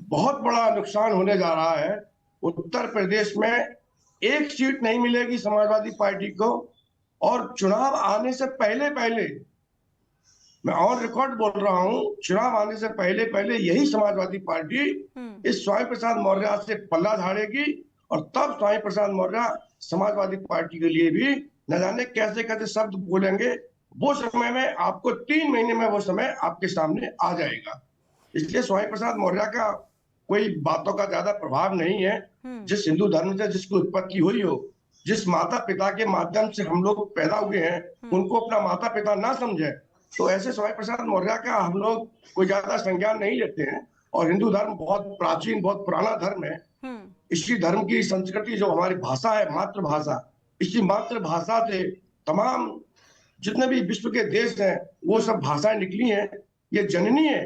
बहुत बड़ा नुकसान होने जा रहा है। उत्तर प्रदेश में एक सीट नहीं मिलेगी समाजवादी पार्टी को, और चुनाव आने से पहले पहले, मैं ऑन रिकॉर्ड बोल रहा हूं, चुनाव आने से पहले पहले यही समाजवादी पार्टी इस स्वामी प्रसाद मौर्य से पल्ला झाड़ेगी और तब स्वामी प्रसाद मौर्य समाजवादी पार्टी के लिए भी न जाने कैसे कैसे शब्द बोलेंगे। वो समय में आपको 3 महीने में वो समय आपके सामने आ जाएगा। इसलिए स्वामी प्रसाद मौर्य का कोई बातों का ज्यादा प्रभाव नहीं है। जिस हिंदू धर्म से जिसकी उत्पत्ति हुई हो, जिस माता पिता के माध्यम से हम लोग पैदा हुए हैं, उनको अपना माता पिता ना समझे तो ऐसे स्वामी प्रसाद मौर्य का हम लोग कोई ज्यादा संज्ञान नहीं लेते हैं। और हिंदू धर्म बहुत प्राचीन, बहुत पुराना धर्म है। इसी धर्म की संस्कृति जो हमारी भाषा है, मातृभाषा, इसी मातृभाषा से तमाम जितने भी विश्व के देश हैं वो सब भाषाएं निकली हैं। ये जननी है।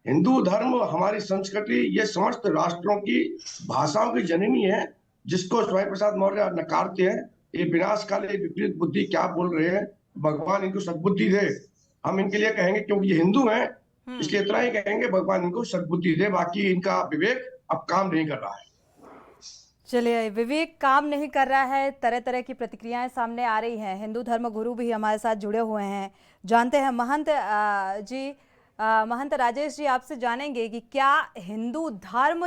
हिंदू धर्म, हमारी संस्कृति, ये समस्त राष्ट्रों की भाषाओं की जननी है, जिसको स्वामी प्रसाद मौर्य नकारते हैं। ये विनाशकाली विपरीत बुद्धि क्या बोल रहे हैं, भगवान इनको सद्बुद्धि दे। हम इनके लिए कहेंगे क्योंकि ये हिंदू हैं, इसलिए इतना ही कहेंगे, भगवान इनको सद्बुद्धि दे। बाकी इनका विवेक अब काम नहीं कर रहा है। चलिए, विवेक काम नहीं कर रहा है, तरह तरह की प्रतिक्रियाएं सामने आ रही हैं। हिंदू धर्म गुरु भी हमारे साथ जुड़े हुए हैं, जानते हैं। महंत राजेश जी, आपसे जानेंगे कि क्या हिंदू धर्म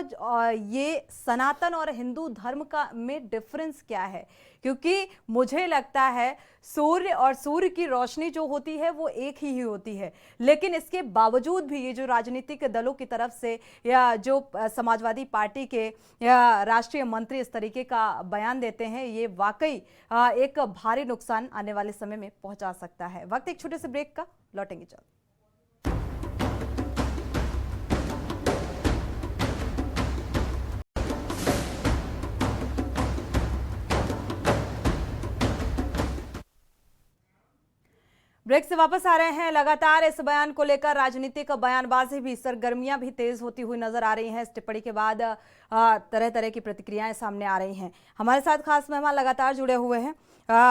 ये सनातन और हिंदू धर्म का में डिफरेंस क्या है? क्योंकि मुझे लगता है सूर्य और सूर्य की रोशनी जो होती है वो एक ही होती है, लेकिन इसके बावजूद भी ये जो राजनीतिक दलों की तरफ से या जो समाजवादी पार्टी के या राष्ट्रीय मंत्री इस तरीके का बयान देते हैं, ये वाकई एक भारी नुकसान आने वाले समय में पहुंचा सकता है। वक्त एक छोटे से ब्रेक का, लौटेंगे जल्द। ब्रेक से वापस आ रहे हैं। लगातार इस बयान को लेकर राजनीतिक बयानबाजी भी, सरगर्मियां भी तेज होती हुई नजर आ रही हैं। इस टिप्पणी के बाद तरह तरह की प्रतिक्रियाएं सामने आ रही हैं। हमारे साथ खास मेहमान लगातार जुड़े हुए हैं।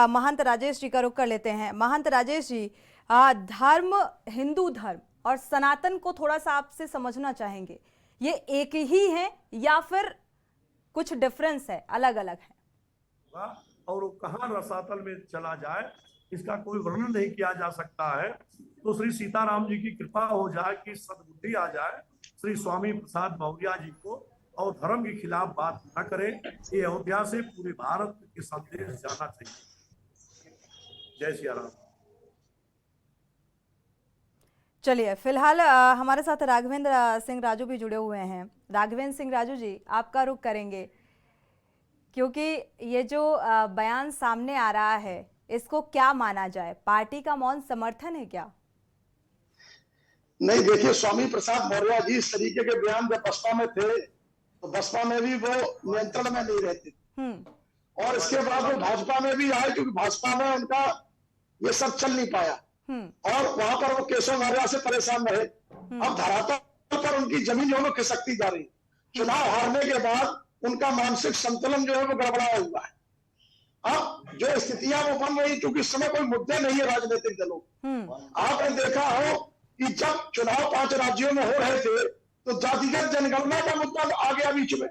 महंत राजेश जी का रुख कर लेते हैं। महंत राजेश जी, धर्म, हिंदू धर्म और सनातन को थोड़ा सा आपसे समझना चाहेंगे, ये एक ही है या फिर कुछ डिफरेंस है, अलग अलग है? और वो कहाँ रसातल में चला जाए इसका कोई वर्णन नहीं किया जा सकता है। तो श्री सीताराम जी की कृपा हो जाए कि सद्बुद्धि आ जाए श्री स्वामी प्रसाद मौर्य जी को, और धर्म के खिलाफ बात न करें। ये अयोध्या से पूरे भारत के संदेश जाना चाहिए। जय श्री राम। चलिए, फिलहाल हमारे साथ राघवेंद्र सिंह राजू भी जुड़े हुए हैं। राघवेंद्र सिंह राजू जी, आपका रुख करेंगे, क्योंकि ये जो बयान सामने आ रहा है इसको क्या माना जाए? पार्टी का मौन समर्थन है क्या? नहीं, देखिए, स्वामी प्रसाद मौर्य जी इस तरीके के बयान जब बसपा में थे तो बसपा में भी वो नियंत्रण में नहीं रहते। और इसके बाद वो भाजपा में भी आए, क्योंकि भाजपा में उनका ये सब चल नहीं पाया और वहां पर वो केशव मौर्य से परेशान रहे। अब धरातल पर उनकी जमीन जो है खिसकती जा रही। चुनाव हारने के बाद उनका मानसिक संतुलन जो है वो गड़बड़ाया हुआ है। अब जो स्थितियां वो बन रही, क्योंकि इस समय कोई मुद्दे नहीं है राजनीतिक दलों। आपने देखा हो कि जब चुनाव 5 राज्यों में हो रहे थे तो जातिगत जनगणना का मुद्दा आ गया बीच में,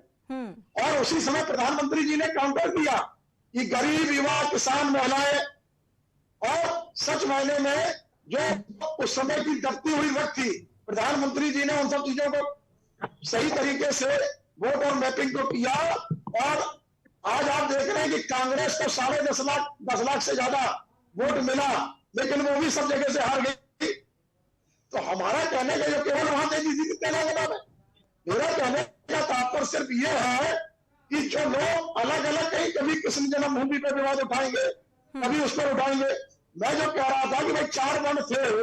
और उसी समय प्रधानमंत्री जी ने काउंटर किया कि गरीब, युवा, किसान, महिलाएं, और सच मायने में जो उस समय की दबती हुई वक्त थी, प्रधानमंत्री जी ने उन सब चीजों को सही तरीके से वोट और मैपिंग को किया। और आज आप देख रहे हैं कि कांग्रेस को 10.5 लाख से ज्यादा वोट मिला, लेकिन वो भी सब जगह से हार गई। तो हमारा कहने का जो केवल वहां तेजी थी तेलंगाना में, मेरा कहने का तात्पर्य सिर्फ ये है कि जो लोग अलग अलग कभी कृष्ण जन्मभूमि पर विवाद उठाएंगे, कभी उस पर उठाएंगे। मैं जो कह रहा था कि भाई 4 वर्ण थे,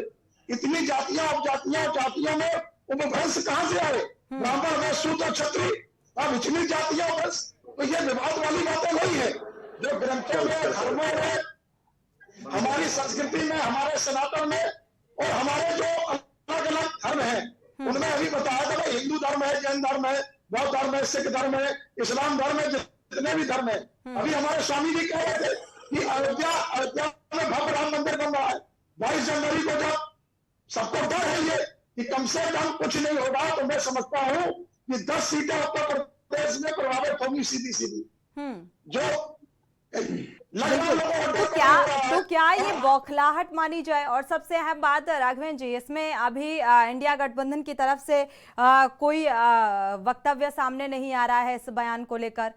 इतनी जातियां, जातियों में उपभ्रंश कहां से आए? ब्राह्मण, वैश्य, शूद्र, क्षत्रिय, अब इतनी जातियां बस, तो ये विवाद वाली बातें नहीं है। जो ग्रंथों में, धर्मों में, हमारी संस्कृति में, हमारे सनातन में और हमारे जो अलग अलग धर्म है उनमें अभी बताया था भाई, हिंदू धर्म है, जैन धर्म है, बौद्ध धर्म है, सिख धर्म है, इस्लाम धर्म है, जितने भी धर्म है। अभी हमारे स्वामी जी कह रहे थे कि अयोध्या में भव्य राम मंदिर बन रहा है। 22 जनवरी को जब सबको डर है ये कि कम से कम कुछ नहीं होगा, तो मैं समझता हूँ कि 10 सीटें उत्तर प्रदेश में प्रभावित होंगी सीधी। जो तो क्या ये बौखलाहट मानी जाए? और सबसे अहम बात राघवेंद्र जी, इसमें अभी इंडिया गठबंधन की तरफ से कोई वक्तव्य सामने नहीं आ रहा है इस बयान को लेकर।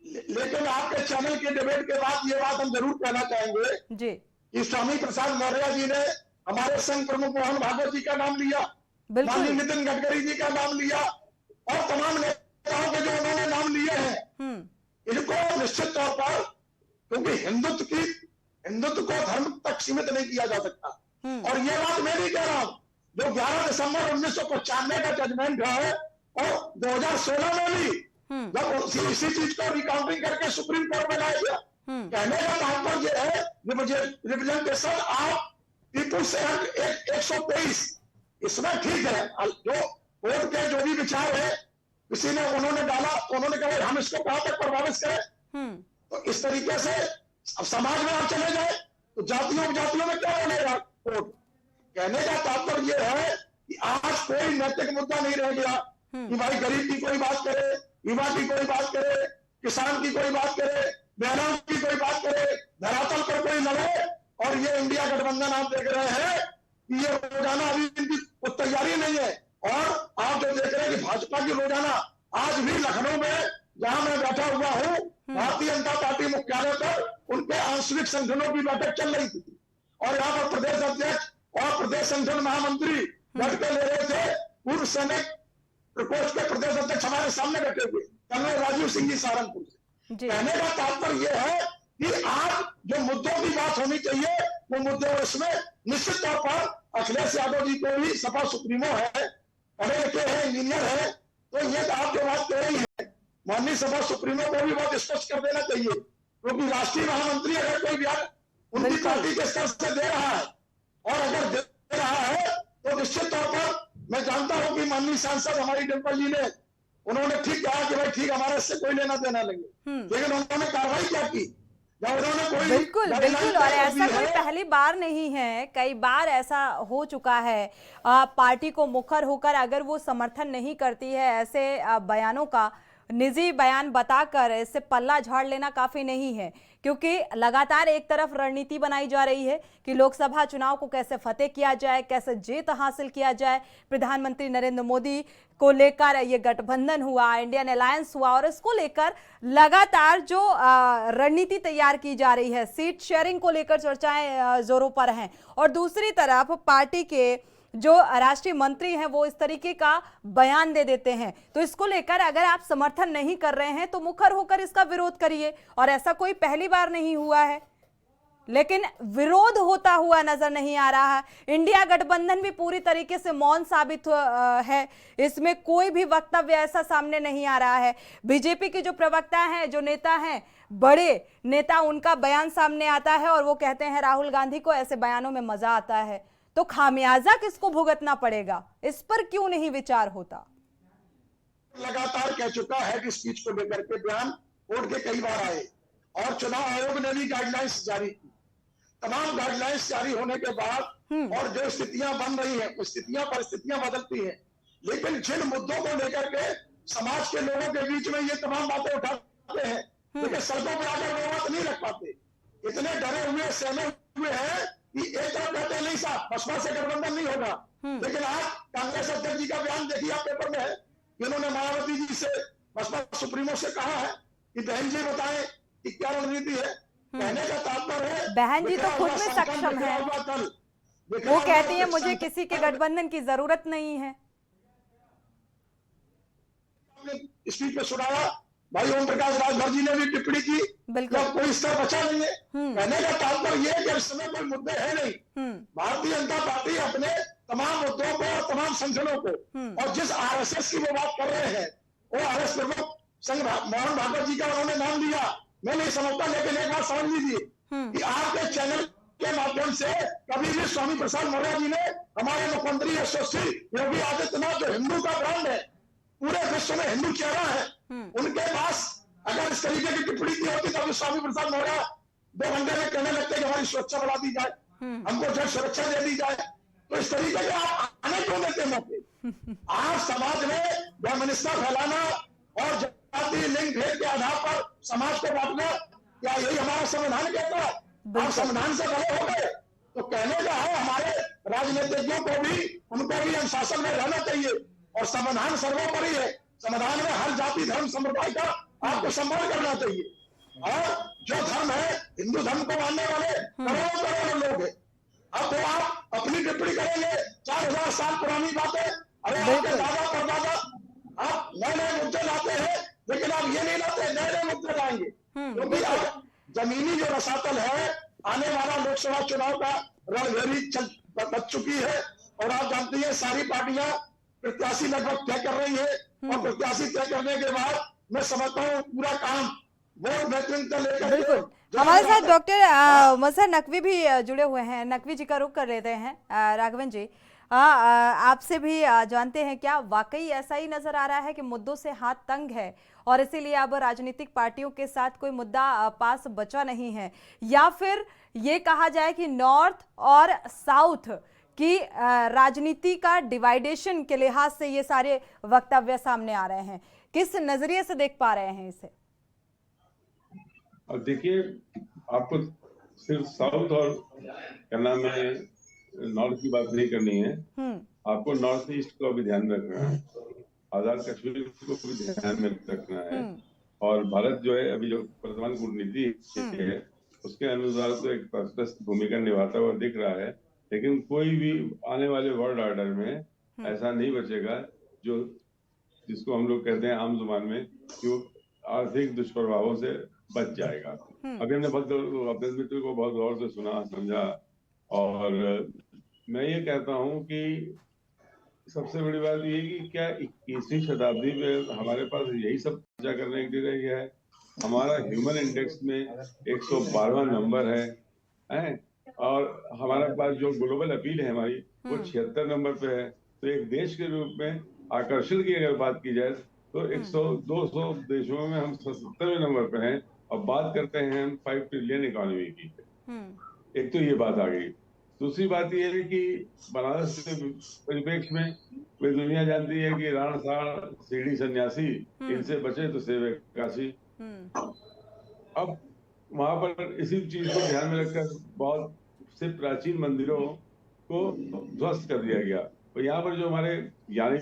लेकिन आपके चैनल के डिबेट के बाद ये बात हम जरूर कहना चाहेंगे जी कि स्वामी प्रसाद मौर्य जी ने हमारे संघ प्रमुख मोहन भागवत जी का नाम लिया, माननीय नितिन गडकरी जी का नाम लिया, और तमाम नेताओं के जो उन्होंने नाम लिए हैं, इनको निश्चित तौर पर, क्योंकि हिंदुत्व को धर्म तक सीमित नहीं किया जा सकता। और ये बात मैं भी कह रहा हूं, जो 11 दिसंबर 1995 का जजमेंट है, और 2016 में भी जब इसी चीज को रिकाउंटिंग करके सुप्रीम कोर्ट में लाया गया, कहने का तात्पर्य है रिप्रेजेंटेशन ऑफ पीपुल से 123, इसमें ठीक है। जो कोर्ट के जो भी विचार है, किसी ने उन्होंने डाला, उन्होंने कहा हम इसको कहां तक प्रभावित करें। तो इस तरीके से अब समाज में आप चले जाए तो जातियों में क्या बनेगा कोर्ट? कहने का तात्पर्य यह है कि आज कोई नैतिक मुद्दा नहीं रह गया कि भाई गरीब की कोई बात करे, युवा की कोई बात करे, किसान की कोई बात करे, महिलाओं की कोई बात करे, धरातल पर कोई लड़े। और ये इंडिया गठबंधन आप देख रहे हैं कि ये रोजाना अभी इनकी तैयारी नहीं है। और आप जो देख रहे हैं कि भाजपा की रोजाना, आज भी लखनऊ में जहां मैं बैठा हुआ हूं, भारतीय जनता पार्टी मुख्यालय पर उनके आंतरिक संगठनों की बैठक चल रही थी, और यहाँ पर प्रदेश अध्यक्ष और प्रदेश संगठन महामंत्री बैठकें ले रहे थे। पूर्व सैनिक प्रकोष्ठ के प्रदेश अध्यक्ष हमारे सामने बैठे हुए, कर्नल राजीव सिंह जी सहारनपुर से। कहने का तात्पर्य यह है कि आज जो मुद्दों की बात होनी चाहिए वो मुद्दे, उसमें निश्चित तौर पर अखिलेश यादव जी को भी सपा सुप्रीमो है, पढ़े लिखे हैं, इंजीनियर है, तो ये आप जो बात कह रही है माननीय सपा सुप्रीमो को भी बहुत स्पष्ट कर देना चाहिए, क्योंकि राष्ट्रीय महामंत्री अगर कोई बयान उनकी पार्टी के स्तर से दे रहा है, और अगर दे रहा है तो निश्चित तौर पर मैं जानता हूं कि माननीय सांसद हमारी डिम्पल जी ने, उन्होंने ठीक कहा कि भाई ठीक, हमारे इससे कोई लेना देना नहीं, लेकिन उन्होंने कार्रवाई क्या की? बिल्कुल। और ऐसा कोई पहली बार नहीं है, कई बार ऐसा हो चुका है। पार्टी को मुखर होकर अगर वो समर्थन नहीं करती है ऐसे बयानों का, निजी बयान बताकर इससे पल्ला झाड़ लेना काफी नहीं है, क्योंकि लगातार एक तरफ रणनीति बनाई जा रही है कि लोकसभा चुनाव को कैसे फतेह किया जाए, कैसे जीत हासिल किया जाए। प्रधानमंत्री नरेंद्र मोदी को लेकर ये गठबंधन हुआ, इंडियन अलायंस हुआ, और इसको लेकर लगातार जो रणनीति तैयार की जा रही है, सीट शेयरिंग को लेकर चर्चाएं जोरों पर हैं। और दूसरी तरफ पार्टी के जो राष्ट्रीय मंत्री हैं वो इस तरीके का बयान दे देते हैं। तो इसको लेकर अगर आप समर्थन नहीं कर रहे हैं तो मुखर होकर इसका विरोध करिए, और ऐसा कोई पहली बार नहीं हुआ है। लेकिन विरोध होता हुआ नजर नहीं आ रहा है। इंडिया गठबंधन भी पूरी तरीके से मौन साबित है, इसमें कोई भी वक्तव्य ऐसा सामने नहीं आ रहा है। बीजेपी के जो प्रवक्ता हैं, जो नेता हैं, बड़े नेता, उनका बयान सामने आता है और वो कहते हैं राहुल गांधी को ऐसे बयानों में मजा आता है। तो खामियाजा किसको भुगतना पड़ेगा, इस पर क्यों नहीं विचार होता? लगातार कह चुका है कि स्पीच को लेकर के बयान कोर्ट के कई बार आए और चुनाव आयोग ने भी गाइडलाइंस जारी की। तमाम गाइडलाइंस जारी होने के बाद और जो स्थितियां बन रही हैं, उस परिस्थितियां बदलती हैं, लेकिन जिन मुद्दों को लेकर के समाज के लोगों के बीच में ये तमाम बातें उठाते हैं, लेकिन सड़कों पर आकर वो बात नहीं रख पाते। इतने डरे हुए, सहमे हुए हैं कि एक तरफ कहते हैं नहीं साहब बसपा से गठबंधन नहीं होगा, लेकिन आज कांग्रेस अध्यक्ष जी का बयान देखिए, आप पेपर में है, इन्होंने मायावती जी से, बसपा सुप्रीमो से कहा है कि बहन जी बताएं कि क्या रणनीति है। कहने का तात्पर्य है बहन जी तो खुद में सक्षम है, वो कहती है मुझे किसी के गठबंधन की जरूरत नहीं है। स्पीच में सुनाया, भाई ओम प्रकाश राजभर जी ने भी टिप्पणी की, जब कोई स्तर बचा नहीं है। कहने का तात्पर्य यह कि इस समय कोई मुद्दे है नहीं। भारतीय जनता पार्टी अपने तमाम मुद्दों को और तमाम संगठनों को, और जिस आरएसएस की वो बात कर रहे हैं, वो आरएस प्रमुख संघ मोहन भागवत जी का उन्होंने नाम दिया, मैं नहीं समझता। लेकिन एक बात समझ लीजिए कि आपके चैनल के माध्यम से कभी भी स्वामी प्रसाद मौर्य जी ने हमारे मुख्यमंत्री यशस्वी योगी आदित्यनाथ, जो हिंदू का ब्रांड है, पूरे विश्व में हिंदू चेहरा है, उनके पास अगर इस तरीके की टिप्पणी की होती तो स्वामी प्रसाद मौर्य 2 घंटे में कहने लगते कि हमारी सुरक्षा बढ़ा दी जाए, हमको जब सुरक्षा दे दी जाए। तो इस तरीके के आप आने क्यों देते मौके? आप समाज में वैमनस्यता फैलाना और जाति, लिंग, भेद के आधार पर समाज को बांटना, क्या यही हमारा संविधान कहता है? आप संविधान से बड़े हो गए तो कहने का है हमारे राजनीतिज्ञों को भी, उनको भी अनुशासन में रहना चाहिए, और संविधान सर्वोपरि है। संविधान में हर जाति, धर्म, संप्रदाय का आपको सम्मान करना चाहिए। और जो धर्म है, हिंदू धर्म को मानने वाले करोड़ों लोग हैं। अब तो आप अपनी टिप्पणी करेंगे 4000 साल पुरानी बातें, अरे आपके दादा परदादा आप नए नए मुद्दे लाते हैं, लेकिन आप ये नहीं लाते, नए नए मुद्दे लाएंगे, क्योंकि अब जमीनी जो रसातल है, आने वाला लोकसभा चुनाव का रणभेरी बच चुकी है। और आप जानती है सारी पार्टियां प्रत्याशी लगभग तय कर रही है, और प्रत्याशी तय करने के बाद मैं समझता हूँ पूरा काम वोट नेतृत्व लेकर। बिल्कुल, हमारे साथ डॉक्टर मजहर नकवी भी जुड़े हुए हैं। नकवी जी का रुख कर लेते हैं। राघवन जी, आपसे भी जानते हैं, क्या वाकई ऐसा ही नजर आ रहा है कि मुद्दों से हाथ तंग है और इसीलिए अब राजनीतिक पार्टियों के साथ कोई मुद्दा पास बचा नहीं है, या फिर ये कहा जाए कि नॉर्थ और साउथ की राजनीति का डिवाइडेशन के लिहाज से ये सारे वक्तव्य सामने आ रहे हैं? किस नजरिए से देख पा रहे हैं इसे? अब देखिए, आपको सिर्फ साउथ और क्या नाम है नॉर्थ की बात नहीं करनी है, आपको नॉर्थ ईस्ट को भी ध्यान रखना है, आजाद कश्मीर को भी ध्यान में रखना है। और भारत जो है अभी जो वर्तमान कूटनीति है उसके अनुसार तो एक तटस्थ भूमिका निभाता हुआ दिख रहा है, लेकिन कोई भी आने वाले वर्ल्ड ऑर्डर में ऐसा नहीं बचेगा जो जिसको हम लोग कहते हैं आम जुबान में कि वो आर्थिक दुष्प्रभावों से बच जाएगा। अभी हमने अपने मित्र को बहुत गौर से सुना, समझा, और मैं ये कहता हूँ कि सबसे बड़ी बात ये कि क्या 21वीं शताब्दी में हमारे पास यही सब चर्चा करने के लिए रह गया है? हमारा ह्यूमन इंडेक्स में 112वां नंबर है, और हमारे पास जो ग्लोबल अपील है हमारी वो 76 नंबर पे है। तो एक देश के रूप में आकर्षण की अगर बात की जाए तो 100-200 देशों में हम 77वें नंबर पे हैं, और बात करते हैं हम 5 ट्रिलियन इकोनॉमी की। एक तो ये बात आ गई। दूसरी बात ये है कि बनारस के परिप्रेक्ष्य में वे दुनिया जानती है कि राण साण सीढ़ी सन्यासी, इनसे बचे तो सेवे काशी। अब वहां पर इसी चीज को ध्यान में रखकर बहुत से प्राचीन मंदिरों को ध्वस्त कर दिया गया। और यहाँ पर जो हमारे ज्ञानी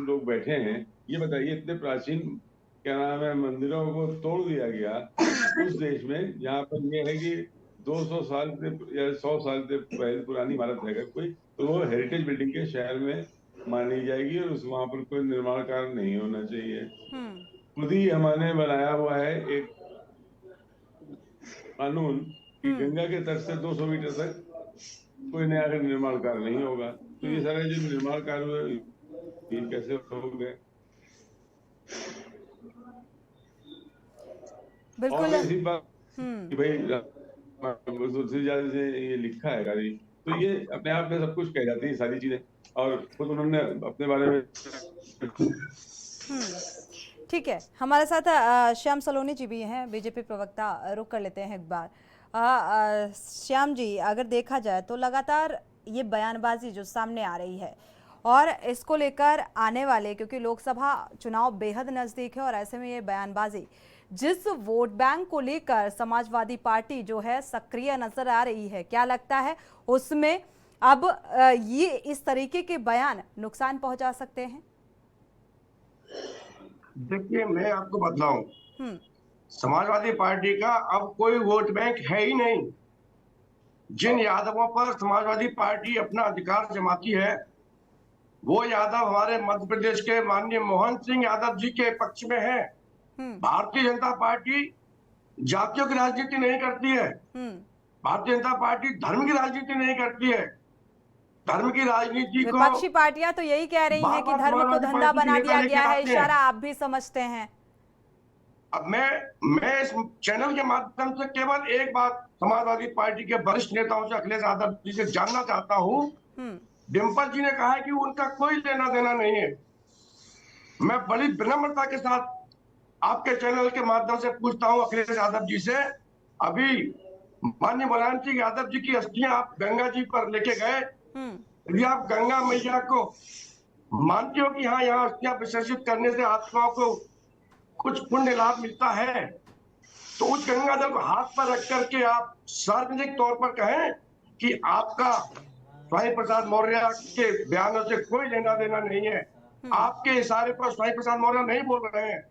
लोग बैठे हैं, ये बताइए इतने प्राचीन क्या नाम है मंदिरों को तोड़ दिया गया उस देश में जहाँ पर ये है कि 200 साल से या 100 साल से पहले पुरानी इमारत है कोई, तो वो हेरिटेज बिल्डिंग के शहर में मानी जाएगी और उस वहां पर कोई निर्माण कार्य नहीं होना चाहिए। खुद ही हमने बनाया हुआ है एक कानून कि गंगा के तट से 200 मीटर तक कोई नया निर्माण कार्य नहीं होगा। तो ये सारे जो निर्माण कार्य हुए ये कैसे होंगे? बिल्कुल। और इसी बात कि भाई तुलसी जी से ये लिखा है गाड़ी, तो ये अपने आप में सब कुछ कह जाती है सारी चीजें, और खुद उन्होंने अपने बारे में। ठीक है, हमारे साथ श्याम सलोनी जी भी हैं, बीजेपी प्रवक्ता। रुक कर लेते हैं एक बार। श्याम जी, अगर देखा जाए तो लगातार ये बयानबाजी जो सामने आ रही है और इसको लेकर आने वाले, क्योंकि लोकसभा चुनाव बेहद नज़दीक है और ऐसे में ये बयानबाजी जिस वोट बैंक को लेकर समाजवादी पार्टी जो है सक्रिय नजर आ रही है, क्या लगता है उसमें अब ये इस तरीके के बयान नुकसान पहुंचा सकते हैं? देखिए, मैं आपको बताऊं, समाजवादी पार्टी का अब कोई वोट बैंक है ही नहीं। जिन यादवों पर समाजवादी पार्टी अपना अधिकार जमाती है वो यादव हमारे मध्य प्रदेश के माननीय मोहन सिंह यादव जी के पक्ष में है। भारतीय जनता पार्टी जातियों की राजनीति नहीं करती है। भारतीय जनता पार्टी धर्म की राजनीति नहीं करती है। धर्म की राजनीति को विपक्षी पार्टियां तो यही कह रही हैं कि धर्म को धंधा बना दिया गया है, इशारा आप भी समझते हैं। अब मैं इस चैनल के माध्यम से केवल एक बात समाजवादी पार्टी के वरिष्ठ नेताओं से, अखिलेश यादव जी से जानना चाहता हूं। डिम्पल जी ने कहा है कि उनका कोई लेना देना नहीं है। मैं बड़ी विनम्रता के साथ आपके चैनल के माध्यम से पूछता हूं अखिलेश यादव जी से, अभी माननीय मुलायम सिंह यादव जी की अस्थियां आप गंगा जी पर लेके गए, यदि आप गंगा मैया को मानते हो कि हाँ यहाँ अस्थियां विसर्जित करने से आत्माओं को कुछ पुण्य लाभ मिलता है, तो उस गंगा जल को हाथ पर रख करके आप सार्वजनिक तौर पर कहें कि आपका स्वामी प्रसाद मौर्य के बयानों से कोई लेना देना नहीं है। आपके इशारे पर स्वामी प्रसाद मौर्य नहीं बोल रहे हैं।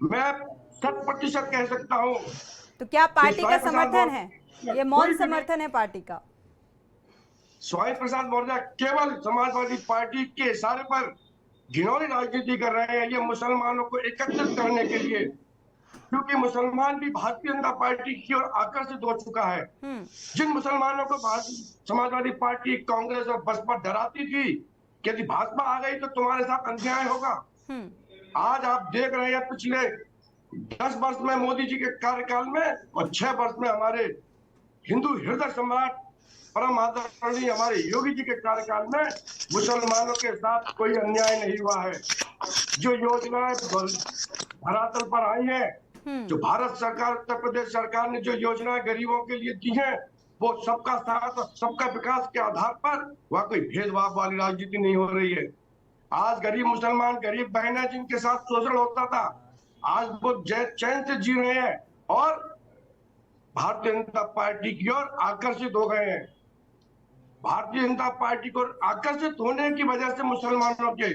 मैं 100% कह सकता हूँ। तो क्या पार्टी का समर्थन है? ये मौन समर्थन है पार्टी का? स्वामी प्रसाद मौर्य केवल समाजवादी पार्टी के इशारे पर घिनौनी राजनीति कर रहे हैं। ये मुसलमानों को एकत्रित करने के लिए, क्योंकि मुसलमान भी भारतीय जनता पार्टी की ओर आकर्षित हो चुका है। जिन मुसलमानों को समाजवादी पार्टी, कांग्रेस और बसपा डराती थी कि यदि भाजपा आ गई तो तुम्हारे साथ अन्याय होगा, आज आप देख रहे हैं पिछले 10 वर्ष में मोदी जी के कार्यकाल में और 6 वर्ष में हमारे हिंदू हृदय सम्राट परम आदरणीय हमारे योगी जी के कार्यकाल में मुसलमानों के साथ कोई अन्याय नहीं हुआ है। जो योजनाएं धरातल पर आई है, जो भारत सरकार, उत्तर प्रदेश सरकार ने जो योजनाएं गरीबों के लिए दी है, वो सबका साथ और सबका विकास के आधार पर, वहाँ कोई भेदभाव वाली राजनीति नहीं हो रही है। आज गरीब मुसलमान, गरीब बहनें जिनके साथ शोषण होता था, आज वो चैन से जी रहे हैं और भारतीय जनता पार्टी की ओर आकर्षित हो गए हैं। भारतीय जनता पार्टी को आकर्षित होने की वजह से मुसलमानों के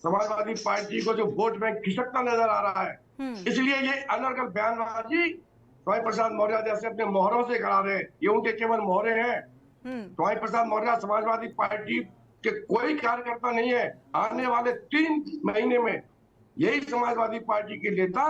समाजवादी पार्टी को जो वोट बैंक खिसकता नजर आ रहा है, इसलिए ये अनर्गल बयानबाजी स्वामी प्रसाद मौर्य जैसे अपने मोहरों से करा रहे हैं। ये उनके केवल मोहरे हैं। स्वामी प्रसाद मौर्य समाजवादी पार्टी के कोई कार्यकर्ता नहीं है। आने वाले 3 महीने में यही समाजवादी पार्टी के नेता,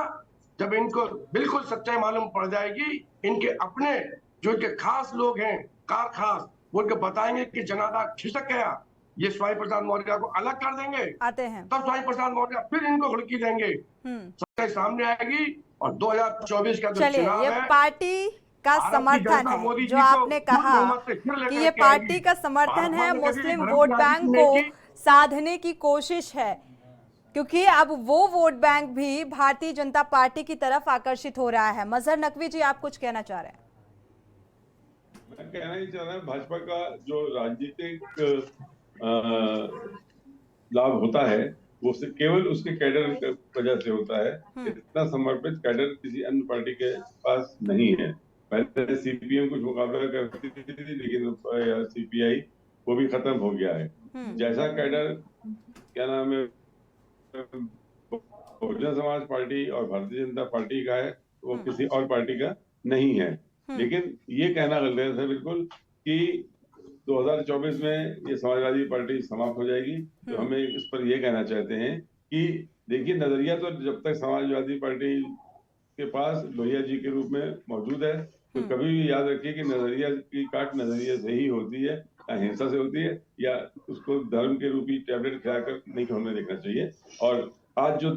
जब इनको बिल्कुल सच्चाई मालूम पड़ जाएगी, इनके अपने जो इनके खास लोग हैं, कार खास, वो इनको बताएंगे कि जनाधार खिसक गया, ये स्वामी प्रसाद मौर्य को अलग कर देंगे, आते हैं तब स्वामी प्रसाद मौर्य फिर इनको हुड़की देंगे, सच्चाई सामने आएगी और 2024 का जो चुनाव ये है, पार्टी का समर्थन है। जो आपने कहा कि ये पार्टी का समर्थन है, मुस्लिम वोट बैंक को साधने की कोशिश है, क्योंकि अब वो वोट बैंक भी भारतीय जनता पार्टी की तरफ आकर्षित हो रहा है। मजहर नकवी जी, आप कुछ कहना चाह रहे हैं? मैं कहना ही चाह रहा हूँ, भाजपा का जो राजनीतिक लाभ होता है वो केवल उसके कैडर की वजह से होता है। इतना समर्पित कैडर किसी अन्य पार्टी के पास नहीं है। पहले सीपीएम कुछ मुकाबला करती थी, लेकिन सीपीआई वो भी खत्म हो गया है। जैसा कैडर, क्या नाम है, बहुजन समाज पार्टी और भारतीय जनता पार्टी का है, वो किसी और पार्टी का नहीं है। लेकिन ये कहना गलत है बिल्कुल कि 2024 में ये समाजवादी पार्टी समाप्त हो जाएगी। तो हमें इस पर ये कहना चाहते हैं कि देखिए, नजरिया तो जब तक समाजवादी पार्टी के पास लोहिया जी के रूप में मौजूद है, तो कभी भी याद रखिए कि नजरिया की काट नजरिए से ही होती है, या हिंसा से होती है, या उसको धर्म के रूपी टैबलेट खिलाकर नहीं हमें देखना चाहिए। और आज जो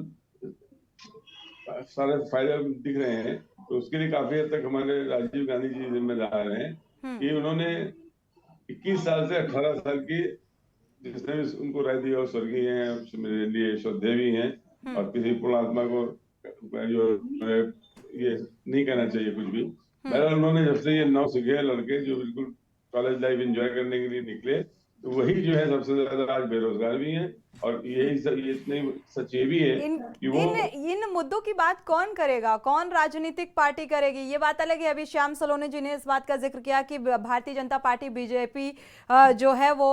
सारे फायदे दिख रहे हैं तो उसके लिए काफी हद तक हमारे राजीव गांधी जी जिम्मेदार हैं कि उन्होंने 21 साल से 18 साल की जिसने भी उनको राय दी, और स्वर्गीय हैं, मेरे लिए श्रद्धेय भी हैं, और किसी पुण्यात्मा को जो ये नहीं कहना चाहिए कुछ भी। बहरहाल उन्होंने जब से ये 9 सीखे लड़के जो बिल्कुल कॉलेज लाइफ एंजॉय करने के लिए निकले, तो वही जो है सबसे ज्यादा आज बेरोजगार भी हैं, और यही सब ये इतने सच ये भी है कि वो इन मुद्दों की बात कौन करेगा, कौन राजनीतिक पार्टी करेगी, ये बात अलग है। अभी श्याम सलोनी जी ने इस बात का जिक्र किया कि भारतीय जनता पार्टी बीजेपी जो है वो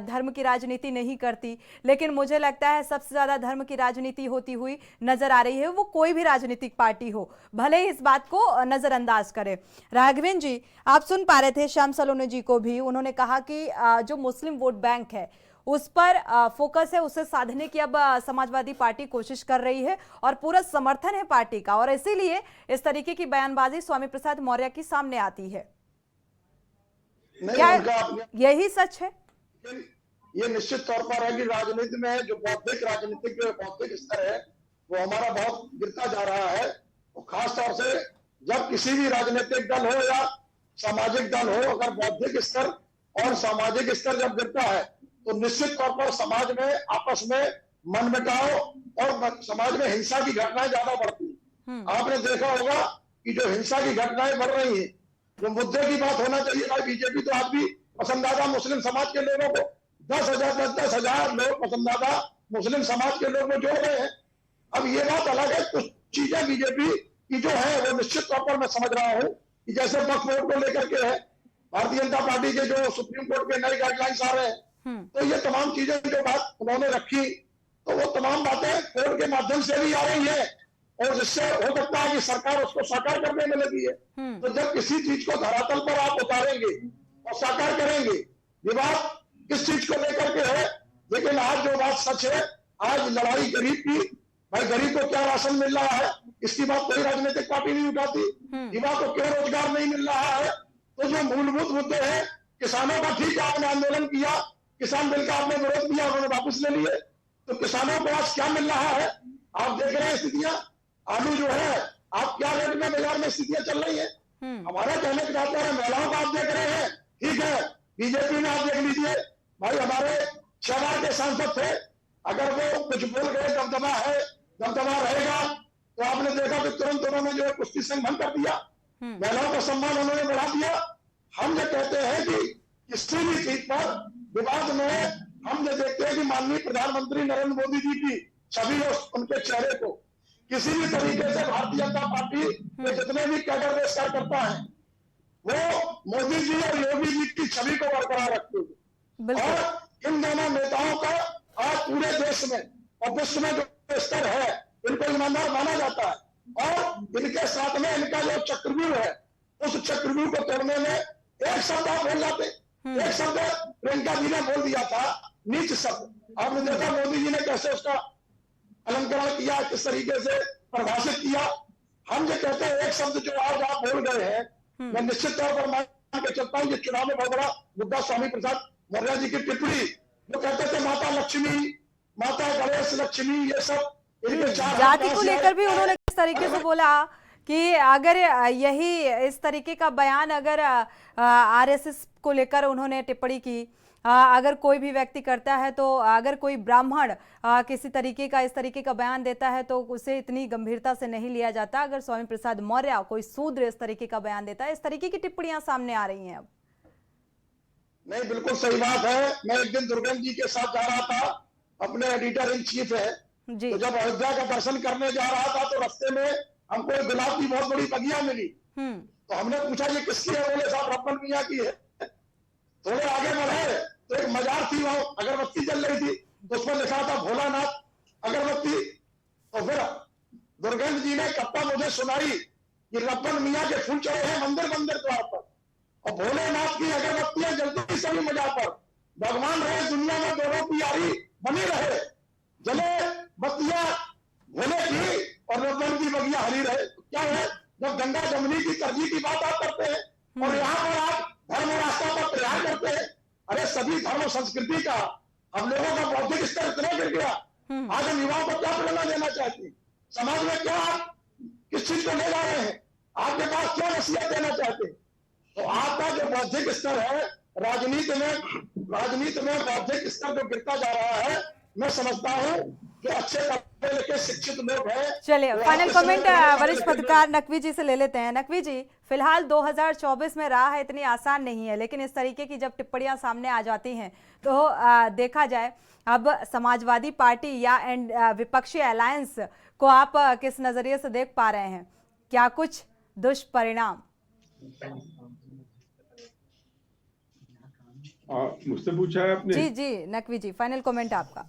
धर्म की राजनीति नहीं करती, लेकिन मुझे लगता है सबसे ज्यादा धर्म की राजनीति होती हुई नजर आ रही है, वो कोई भी राजनीतिक पार्टी हो, भले ही इस बात को नजरअंदाज करे। राघवेंद्र जी, आप सुन पा रहे थे श्याम सलोनी जी को भी, उन्होंने कहा कि जो मुस्लिम वोट बैंक है उस पर फोकस है, उसे साधने की अब समाजवादी पार्टी कोशिश कर रही है और पूरा समर्थन है पार्टी का, और इसीलिए इस तरीके की बयानबाजी स्वामी प्रसाद मौर्य की सामने आती है। क्या यही सच है? ये निश्चित तौर पर है कि राजनीति में जो बौद्धिक स्तर है वो हमारा बहुत गिरता जा रहा है। और खास तौर से जब किसी भी राजनीतिक दल हो या सामाजिक दल हो, अगर बौद्धिक स्तर और सामाजिक स्तर जब गिरता है तो निश्चित तौर पर समाज में आपस में मनमुटाव और समाज में हिंसा की घटनाएं ज्यादा बढ़ती हैं। आपने देखा होगा कि जो हिंसा की घटनाएं बढ़ रही हैं, जो मुद्दे की बात होना चाहिए भाई, बीजेपी तो आज भी पसंदीदा मुस्लिम समाज के लोगों को 10,000 लोग पसंदीदा मुस्लिम समाज के लोग जोड़ रहे हैं। अब ये बात अलग है, कुछ चीजें बीजेपी की जो है वो निश्चित तौर पर मैं समझ रहा हूँ कि जैसे वक्फ बोर्ड को लेकर के है, भारतीय जनता पार्टी के जो सुप्रीम कोर्ट के नए गाइडलाइंस आ रहे हैं, तो ये तमाम चीजें जो बात उन्होंने रखी, तो वो तमाम बातें कोर्ट के माध्यम से भी आ रही है, और जिससे हो सकता है कि सरकार उसको साकार करने में लगी है। तो जब किसी चीज को धरातल पर आप उतारेंगे और साकार करेंगे, ये बात किस चीज को लेकर के है, लेकिन आज जो बात सच है, आज लड़ाई गरीब की, भाई गरीब को क्या राशन मिल रहा है, इसकी बात कोई राजनीतिक पार्टी नहीं उठाती। युवा को क्यों रोजगार नहीं मिल रहा है, तो जो मूलभूत मुद्दे हैं, किसानों का ठीक है, आपने आंदोलन किया, किसान बिल का आपने विरोध किया, उन्होंने वापस ले लिए, तो किसानों को आज क्या मिल रहा है? आप देख रहे हैं स्थितियां, आलू जो है आप क्या रेट में बाजार में स्थितियां चल रही है। हमारा कहने का तात्पर्य है, महिलाओं का आप देख रहे हैं, ठीक है, बीजेपी में आप देख लीजिए, भाई हमारे 6 बार के सांसद थे, अगर वो कुछ बोल गए, दबदबा रहेगा, तो आपने देखा कि तुरंत उन्होंने जो है कुश्ती संघ बंद कर दिया, महिलाओं का सम्मान उन्होंने बढ़ा दिया। हम ये कहते हैं कि किसी भी चीज पर विवाद में हम ये देखते हैं कि माननीय प्रधानमंत्री नरेंद्र मोदी जी की छवि और उनके चेहरे को किसी भी तरीके से भारतीय जनता पार्टी में जितने भी कैडर में कार्यकर्ता है, वो मोदी जी और योगी जी की छवि को बरकरार रखते हुए, और इन दोनों नेताओं का आज पूरे देश में और विश्व में जो स्तर है, इनको ईमानदार माना जाता है, और इनके साथ में इनका जो चक्रव्यूह है, उस चक्रव्यूह को तोड़ने में एक शब्द आप बोल जाते, एक शब्द प्रियंका जी ने बोल दिया था, नीच शब्द। आपने देखा मोदी जी ने कैसे उसका अलंकरण किया, किस तरीके से परिभाषित किया। हम ये कहते हैं एक शब्द जो आज आप बोल गए हैं, मैं निश्चित तौर पर मान के चलता हूँ कि चुनाव में बहुत बड़ा मुद्दा स्वामी प्रसाद मौर्य जी की टिप्पणी, जो कहते थे माता लक्ष्मी, माता गणेश लक्ष्मी, ये सब जाति को लेकर भी उन्होंने किस तरीके से बोला कि अगर यही इस तरीके का बयान अगर आरएसएस को लेकर उन्होंने टिप्पणी की, अगर कोई भी व्यक्ति करता है, तो अगर कोई ब्राह्मण किसी तरीके का इस तरीके का बयान देता है तो उसे इतनी गंभीरता से नहीं लिया जाता। अगर स्वामी प्रसाद मौर्य कोई शूद्र इस तरीके का बयान देता है, इस तरीके की टिप्पणियां सामने आ रही हैं अब। नहीं, बिल्कुल सही बात है। मैं एक दिन दुर्गेन्द्र जी के साथ जा रहा था, अपने एडिटर इन चीफ है जी। तो जब अयोध्या का दर्शन करने जा रहा था तो रास्ते में हमको एक गुलाब की बहुत बड़ी बगिया मिली, तो हमने पूछा ये किसकी है, बोले साहब रब्बन मियां की है। थोड़े आगे बढ़े तो एक मजार थी, वहां अगरबत्ती जल रही थी, तो उसमें लिखा था भोलानाथ अगरबत्ती। तो फिर दुर्गेन्द्र जी ने कप्पा मुझे सुनाई कि रब्बन मियां के फूल चढ़े हैं मंदिर द्वार पर, और भोलेनाथ की अगरबत्तियां जलती सभी मजार पर। भगवान रहे दुनिया में दोनों की यारी बनी रहे, जले बत्तियां भोले की और रब्बन की बगिया हरी रहे। क्या है जब गंगा जमुनी की तरजीह की बात आप करते हैं और यहाँ पर आप धर्म और आस्था पर प्रयास करते हैं। अरे सभी धर्म और संस्कृति का हम लोगों का बौद्धिक स्तर इतना गिर गया, आज हम युवाओं को क्या प्रेरणा देना चाहते हैं, समाज में क्या आप किस चीज को ले जा रहे हैं, आपके पास क्या नसीहत देना चाहते हैं। तो आपका जो बौद्धिक स्तर है राजनीति में बौद्धिक स्तर जो गिरता जा रहा है, मैं समझता हूँ जो अच्छे पढ़े लिखे शिक्षित लोग हैं। चलिए फाइनल कमेंट वरिष्ठ पत्रकार नकवी जी से ले लेते हैं। नकवी जी, फिलहाल 2024 में राह इतनी आसान नहीं है, लेकिन इस तरीके की जब टिप्पणियां सामने आ जाती हैं तो देखा जाए अब समाजवादी पार्टी या विपक्षी अलायंस को आप किस नजरिए से देख पा रहे हैं, क्या कुछ दुष्परिणाम? मुझसे पूछा है आपने? जी जी नकवी जी, फाइनल कमेंट आपका।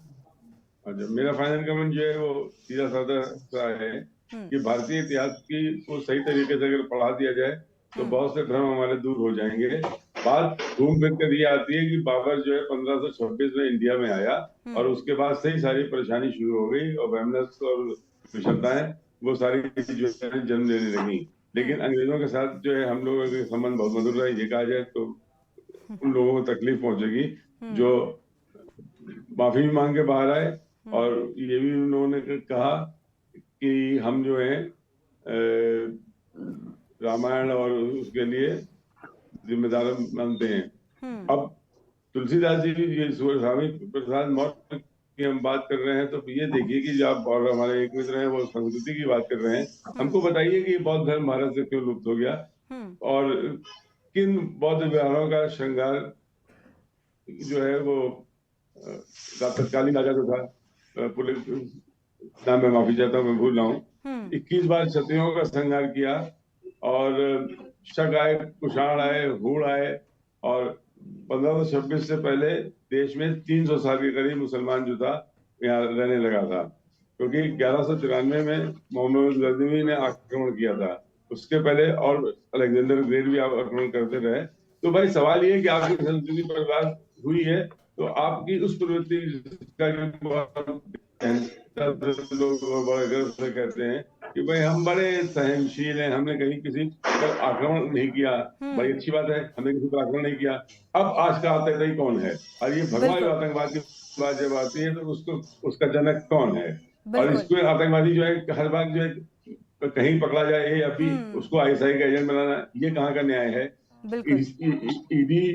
अच्छा, मेरा फाइनल कमेंट जो है वो सीधा साधा सा है कि भारतीय इतिहास को सही तरीके से अगर पढ़ा दिया जाए तो बहुत से भ्रम हमारे दूर हो जाएंगे। बात घूम फिर कर ये आती है कि बाबर जो है 1526 में इंडिया में आया और उसके बाद से ही सारी परेशानी शुरू हो गई और ब्राह्मण्स और विषमताएं वो सारी जो है जन्म लेने लगी। लेकिन अंग्रेजों के साथ जो है हम लोगों के संबंध बहुत मधुर रहे, ये कहा जाए तो उन लोगों को तकलीफ पहुंचेगी जो माफी भी मांग के बाहर आए और ये भी उन्होंने कहा कि हम जो है रामायण और उसके लिए जिम्मेदार मानते हैं। अब तुलसीदास जी ये स्वामी प्रसाद मौर्य की हम बात कर रहे हैं तो ये देखिए कि जब और हमारे एक मित्र हैं वो संस्कृति की बात कर रहे हैं, हमको बताइए कि बौद्ध धर्म भारत से क्यों लुप्त हो गया और किन बौद्ध विहारों का श्रृंगार जो है वो तत्कालीन राजा जो था, नाम मैं माफी चाहता हूँ, मैं भूल रहा हूँ, 21 बार क्षत्रियों का श्रृंगार किया और शक आए, कुषाण आए, हूण आए और 1526 से पहले देश में 300 साल के करीब मुसलमान जो था यहाँ रहने लगा था, क्योंकि 1193 में मोहम्मद गजनवी ने आक्रमण किया था। उसके पहले और अलेक्जेंडर ग्रेट भी आक्रमण करते रहे। तो भाई सवाल ये है कि आपकी संस्कृति पर बात हुई है तो आपकी उस प्रवृत्ति का लोग बड़े गर्व से कहते हैं कि भाई हम बड़े सहनशील हैं, हमने कहीं किसी पर आक्रमण नहीं किया। बड़ी अच्छी बात है, हमने किसी पर आक्रमण नहीं किया। अब आज का आतंकवादी कौन है और ये भगवान आतंकवाद की बात जब आती है तो उसका जनक कौन है? और इसको आतंकवादी जो है हर बार जो है कहीं पकड़ा जाए या फिर उसको आईएसआई का एजेंट बनाना, ये कहाँ का न्याय है? ईडी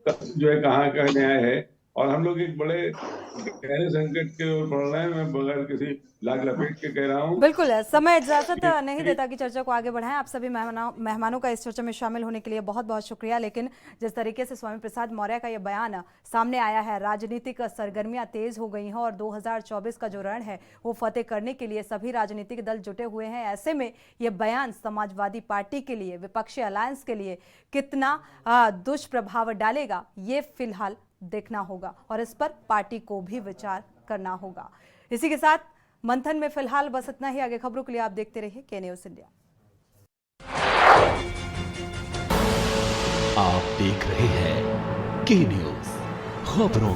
जो है कहाँ का न्याय है? और हम लोग एक बड़े गहरे संकट के ओर बढ़ रहे हैं। मैं बगैर किसी लाग लपेट के कह रहा हूँ। बिल्कुल, समय इजाजत नहीं देता कि चर्चा को आगे बढ़ाएं। आप सभी मेहमानों का इस चर्चा में शामिल होने के लिए बहुत बहुत शुक्रिया। लेकिन जिस तरीके से स्वामी प्रसाद मौर्य का ये बयान सामने आया है, राजनीतिक सरगर्मियां तेज हो गई हैं और 2024 का जो रण है वो फतेह करने के लिए सभी राजनीतिक दल जुटे हुए हैं। ऐसे में ये बयान समाजवादी पार्टी के लिए, विपक्षी अलायंस के लिए कितना दुष्प्रभाव डालेगा ये फिलहाल देखना होगा और इस पर पार्टी को भी विचार करना होगा। इसी के साथ मंथन में फिलहाल बस इतना ही। आगे खबरों के लिए आप देखते रहिए के न्यूज़ इंडिया। आप देख रहे हैं के न्यूज़ खबरों